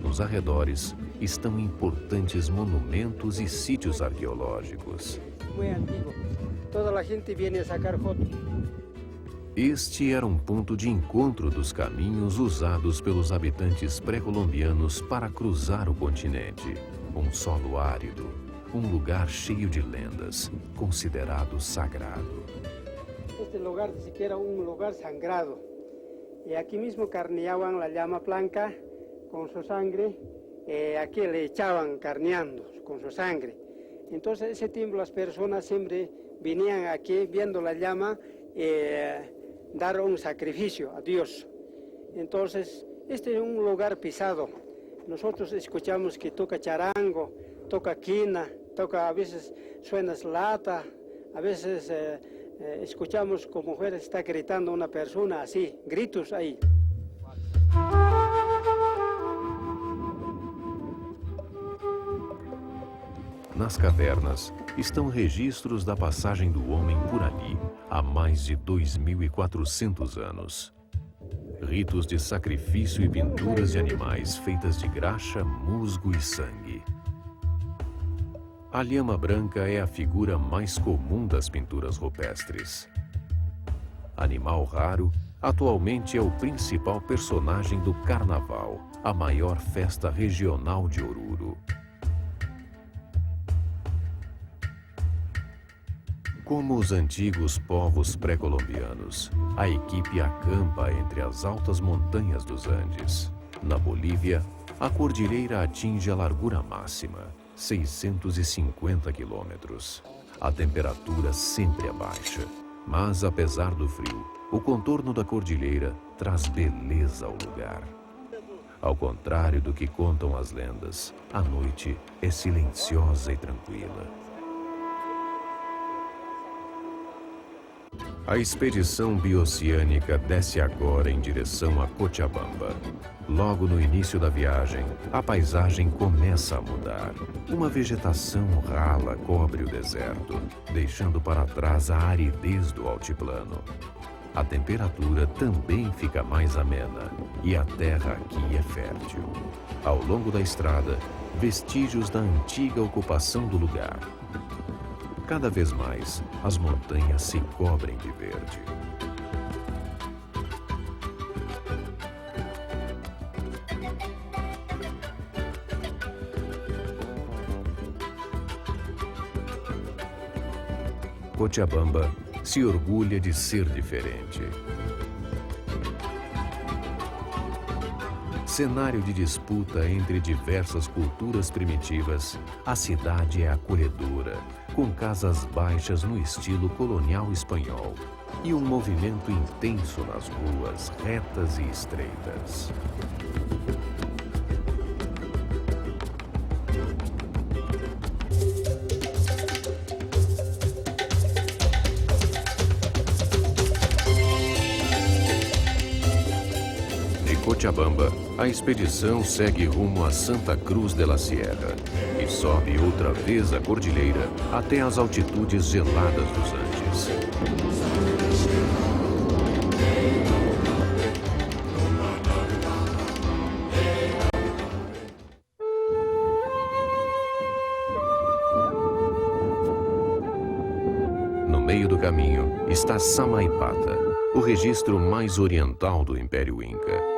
Nos arredores estão importantes monumentos e sítios arqueológicos. Muito antigo. Toda a gente vem a sacar fotos. Este era um ponto de encontro dos caminhos usados pelos habitantes pré-colombianos para cruzar o continente. Um solo árido, um lugar cheio de lendas, considerado sagrado. Este lugar dice que era un lugar sagrado. Y aquí mismo carneaban la llama blanca con su sangre. Aquí le echaban carneando con su sangre. Entonces, ese tiempo las personas siempre venían aquí viendo la llama dar un sacrificio a Dios. Entonces, este es un lugar pisado. Nosotros escuchamos que toca charango, toca quina, toca, a veces suena lata, a veces escuchamos como mujer está gritando a una persona así, gritos ahí. Nas cavernas estão registros da passagem do homem por ali há mais de 2.400 anos. Ritos de sacrifício e pinturas de animais feitas de graxa, musgo e sangue. A lhama branca é a figura mais comum das pinturas rupestres. Animal raro, atualmente é o principal personagem do Carnaval, a maior festa regional de Oruro. Como os antigos povos pré-colombianos, a equipe acampa entre as altas montanhas dos Andes. Na Bolívia, a cordilheira atinge a largura máxima, 650 quilômetros. A temperatura sempre é baixa, mas apesar do frio, o contorno da cordilheira traz beleza ao lugar. Ao contrário do que contam as lendas, a noite é silenciosa e tranquila. A expedição bioceânica desce agora em direção a Cochabamba. Logo no início da viagem, a paisagem começa a mudar. Uma vegetação rala cobre o deserto, deixando para trás a aridez do altiplano. A temperatura também fica mais amena e a terra aqui é fértil. Ao longo da estrada, vestígios da antiga ocupação do lugar. Cada vez mais, as montanhas se cobrem de verde. Cochabamba se orgulha de ser diferente. Cenário de disputa entre diversas culturas primitivas, a cidade é acolhedora, com casas baixas no estilo colonial espanhol e um movimento intenso nas ruas retas e estreitas. De Cochabamba, a expedição segue rumo a Santa Cruz de la Sierra e sobe outra vez a cordilheira até as altitudes geladas dos Andes. No meio do caminho está Samaipata, o registro mais oriental do Império Inca.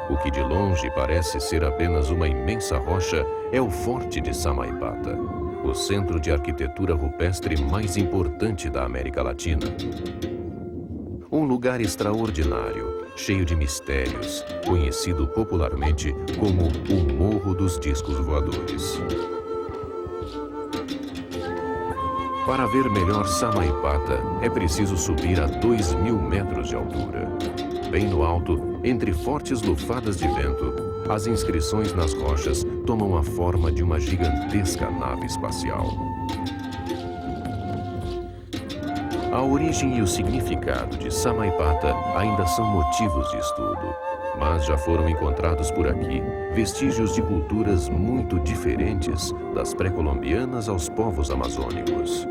O que de longe parece ser apenas uma imensa rocha é o Forte de Samaipata, o centro de arquitetura rupestre mais importante da América Latina. Um lugar extraordinário, cheio de mistérios, conhecido popularmente como o Morro dos Discos Voadores. Para ver melhor Samaipata, é preciso subir a 2.000 metros de altura. Bem no alto, entre fortes lufadas de vento, as inscrições nas rochas tomam a forma de uma gigantesca nave espacial. A origem e o significado de Samaipata ainda são motivos de estudo, mas já foram encontrados por aqui vestígios de culturas muito diferentes das pré-colombianas aos povos amazônicos.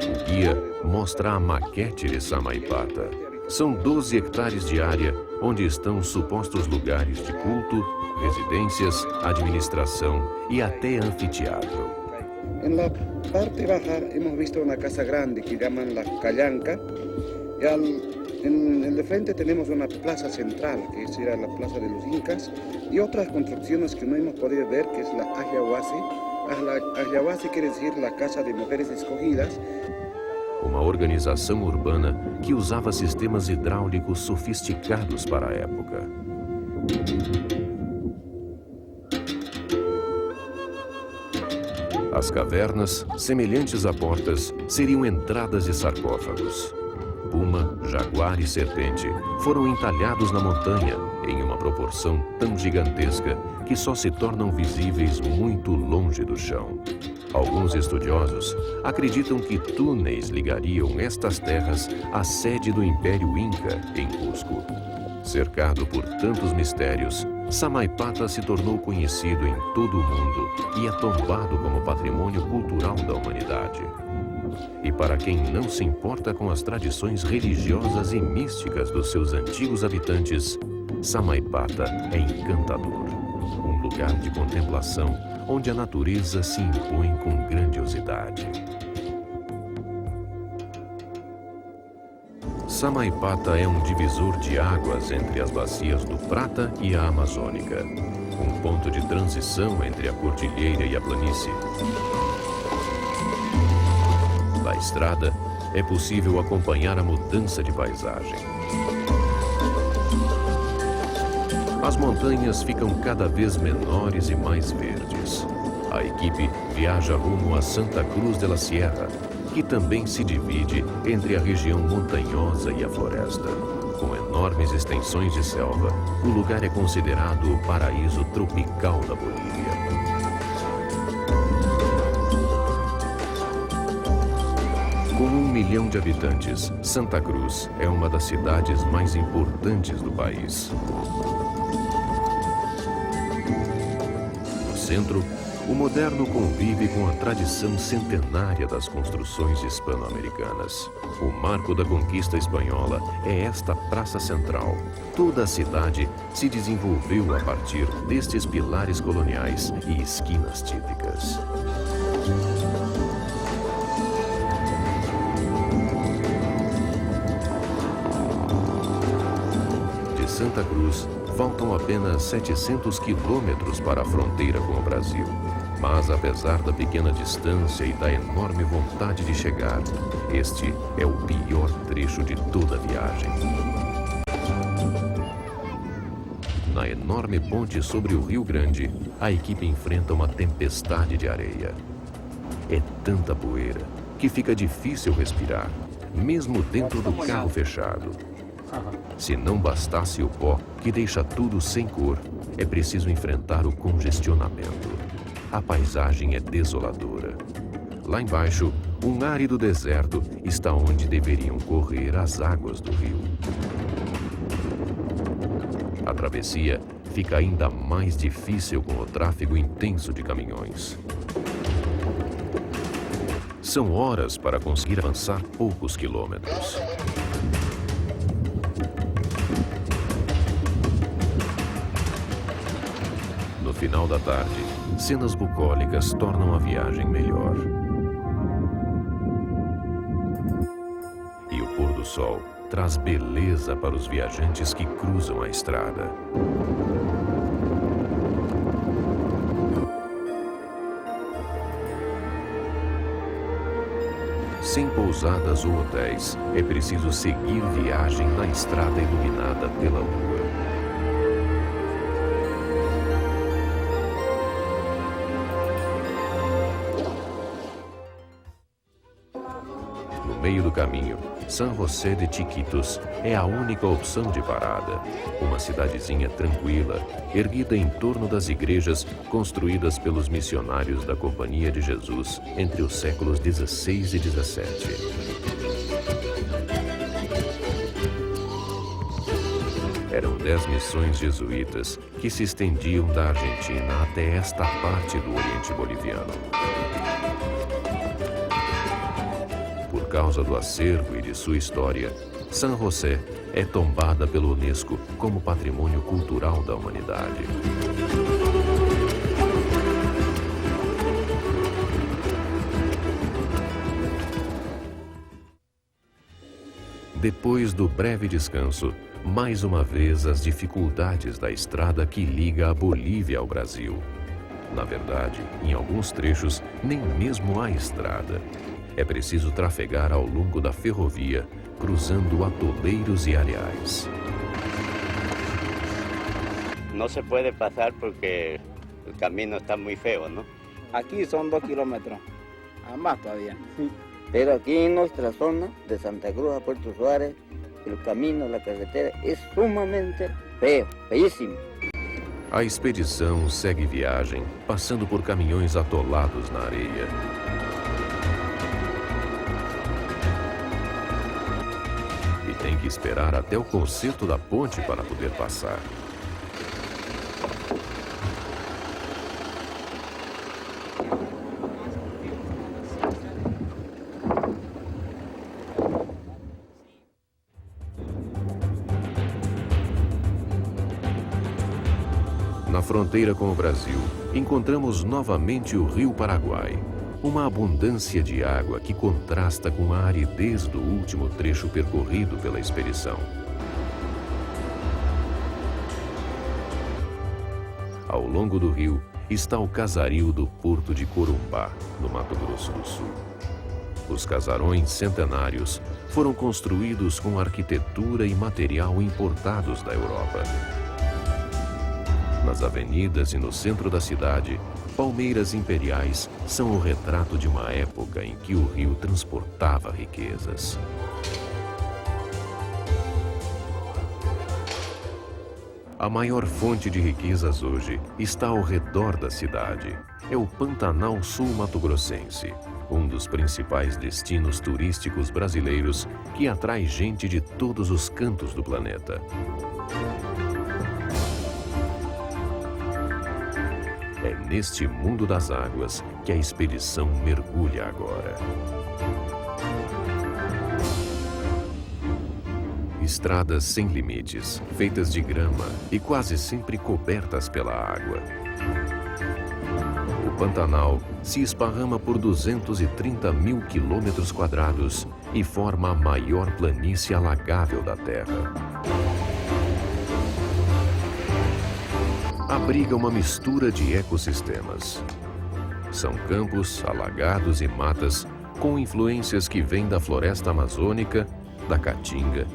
O guia mostra a maquete de Samaipata. São 12 hectares de área onde estão os supostos lugares de culto, residências, administração e até anfiteatro. En la parte baja hemos visto una casa grande que llaman la Callanca. En el de frente tenemos una plaza central, que será la plaza de los Incas, y otras construcciones que no hemos podido ver, que es la Ajiahuasi. Ajiahuasi quiere decir la casa de mujeres escogidas. Uma organização urbana que usava sistemas hidráulicos sofisticados para a época. As cavernas, semelhantes a portas, seriam entradas de sarcófagos. Puma, jaguar e serpente foram entalhados na montanha em uma proporção tão gigantesca que só se tornam visíveis muito longe do chão. Alguns estudiosos acreditam que túneis ligariam estas terras à sede do Império Inca, em Cusco. Cercado por tantos mistérios, Samaipata se tornou conhecido em todo o mundo e é tombado como patrimônio cultural da humanidade. E para quem não se importa com as tradições religiosas e místicas dos seus antigos habitantes, Samaipata é encantador. Um lugar de contemplação onde a natureza se impõe com grandiosidade. Samaipata é um divisor de águas entre as bacias do Prata e a Amazônica, um ponto de transição entre a cordilheira e a planície. Da estrada, é possível acompanhar a mudança de paisagem. As montanhas ficam cada vez menores e mais verdes. A equipe viaja rumo a Santa Cruz de la Sierra, que também se divide entre a região montanhosa e a floresta. Com enormes extensões de selva, o lugar é considerado o paraíso tropical da Bolívia. Com 1 milhão de habitantes, Santa Cruz é uma das cidades mais importantes do país. No centro, o moderno convive com a tradição centenária das construções hispano-americanas. O marco da conquista espanhola é esta praça central. Toda a cidade se desenvolveu a partir destes pilares coloniais e esquinas típicas. De Santa Cruz, faltam apenas 700 quilômetros para a fronteira com o Brasil. Mas, apesar da pequena distância e da enorme vontade de chegar, este é o pior trecho de toda a viagem. Na enorme ponte sobre o Rio Grande, a equipe enfrenta uma tempestade de areia. É tanta poeira que fica difícil respirar, mesmo dentro do carro fechado. Se não bastasse o pó, que deixa tudo sem cor, é preciso enfrentar o congestionamento. A paisagem é desoladora. Lá embaixo, um árido deserto está onde deveriam correr as águas do rio. A travessia fica ainda mais difícil com o tráfego intenso de caminhões. São horas para conseguir avançar poucos quilômetros. No final da tarde, cenas bucólicas tornam a viagem melhor. E o pôr do sol traz beleza para os viajantes que cruzam a estrada. Sem pousadas ou hotéis, é preciso seguir viagem na estrada iluminada pela lua. meio do caminho, San José de Chiquitos é a única opção de parada. Uma cidadezinha tranquila, erguida em torno das igrejas construídas pelos missionários da Companhia de Jesus entre os séculos 16 e 17. Eram 10 missões jesuítas que se estendiam da Argentina até esta parte do Oriente Boliviano. Por causa do acervo e de sua história, San José é tombada pelo Unesco como Patrimônio Cultural da Humanidade. Depois do breve descanso, mais uma vez as dificuldades da estrada que liga a Bolívia ao Brasil. Na verdade, em alguns trechos, nem mesmo há estrada. É preciso trafegar ao longo da ferrovia, cruzando atoleiros e areais. Não se pode passar porque o caminho está muito feio, não? Aquí son 2 kilómetros, a más todavía. Pero aquí en nuestra zona, de Santa Cruz a Puerto Suárez, el camino, la carretera es sumamente feo, feísimo. A expedição segue viagem, passando por caminhões atolados na areia. E tem que esperar até o conserto da ponte para poder passar. Na fronteira com o Brasil, encontramos novamente o Rio Paraguai, uma abundância de água que contrasta com a aridez do último trecho percorrido pela expedição. Ao longo do rio está o casario do Porto de Corumbá, no Mato Grosso do Sul. Os casarões centenários foram construídos com arquitetura e material importados da Europa. Nas avenidas e no centro da cidade, palmeiras imperiais são o retrato de uma época em que o rio transportava riquezas. A maior fonte de riquezas hoje está ao redor da cidade. É o Pantanal Sul-Mato-Grossense, um dos principais destinos turísticos brasileiros que atrai gente de todos os cantos do planeta. É neste mundo das águas que a expedição mergulha agora. Estradas sem limites, feitas de grama e quase sempre cobertas pela água. O Pantanal se esparrama por 230 mil quilômetros quadrados e forma a maior planície alagável da Terra. Abriga uma mistura de ecossistemas. São campos, alagados e matas com influências que vêm da floresta amazônica, da caatinga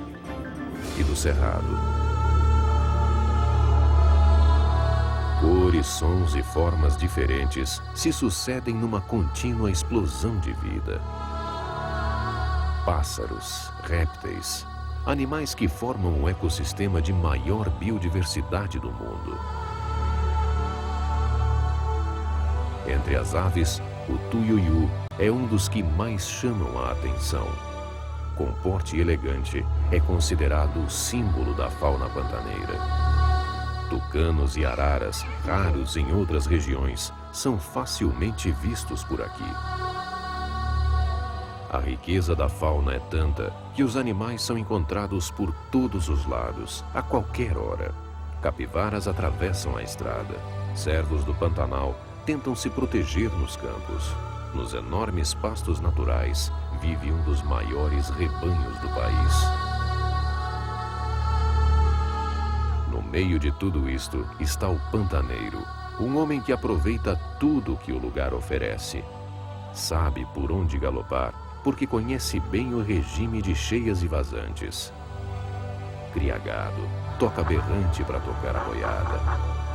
e do cerrado. Cores, sons e formas diferentes se sucedem numa contínua explosão de vida. Pássaros, répteis, animais que formam um ecossistema de maior biodiversidade do mundo. Entre as aves, o tuiuiu é um dos que mais chamam a atenção. Com porte elegante, é considerado o símbolo da fauna pantaneira. Tucanos e araras, raros em outras regiões, são facilmente vistos por aqui. A riqueza da fauna é tanta que os animais são encontrados por todos os lados, a qualquer hora. Capivaras atravessam a estrada. Cervos do Pantanal tentam se proteger nos campos. Nos enormes pastos naturais, vive um dos maiores rebanhos do país. No meio de tudo isto está o pantaneiro, um homem que aproveita tudo que o lugar oferece. Sabe por onde galopar, porque conhece bem o regime de cheias e vazantes. Cria gado, toca berrante para tocar a boiada.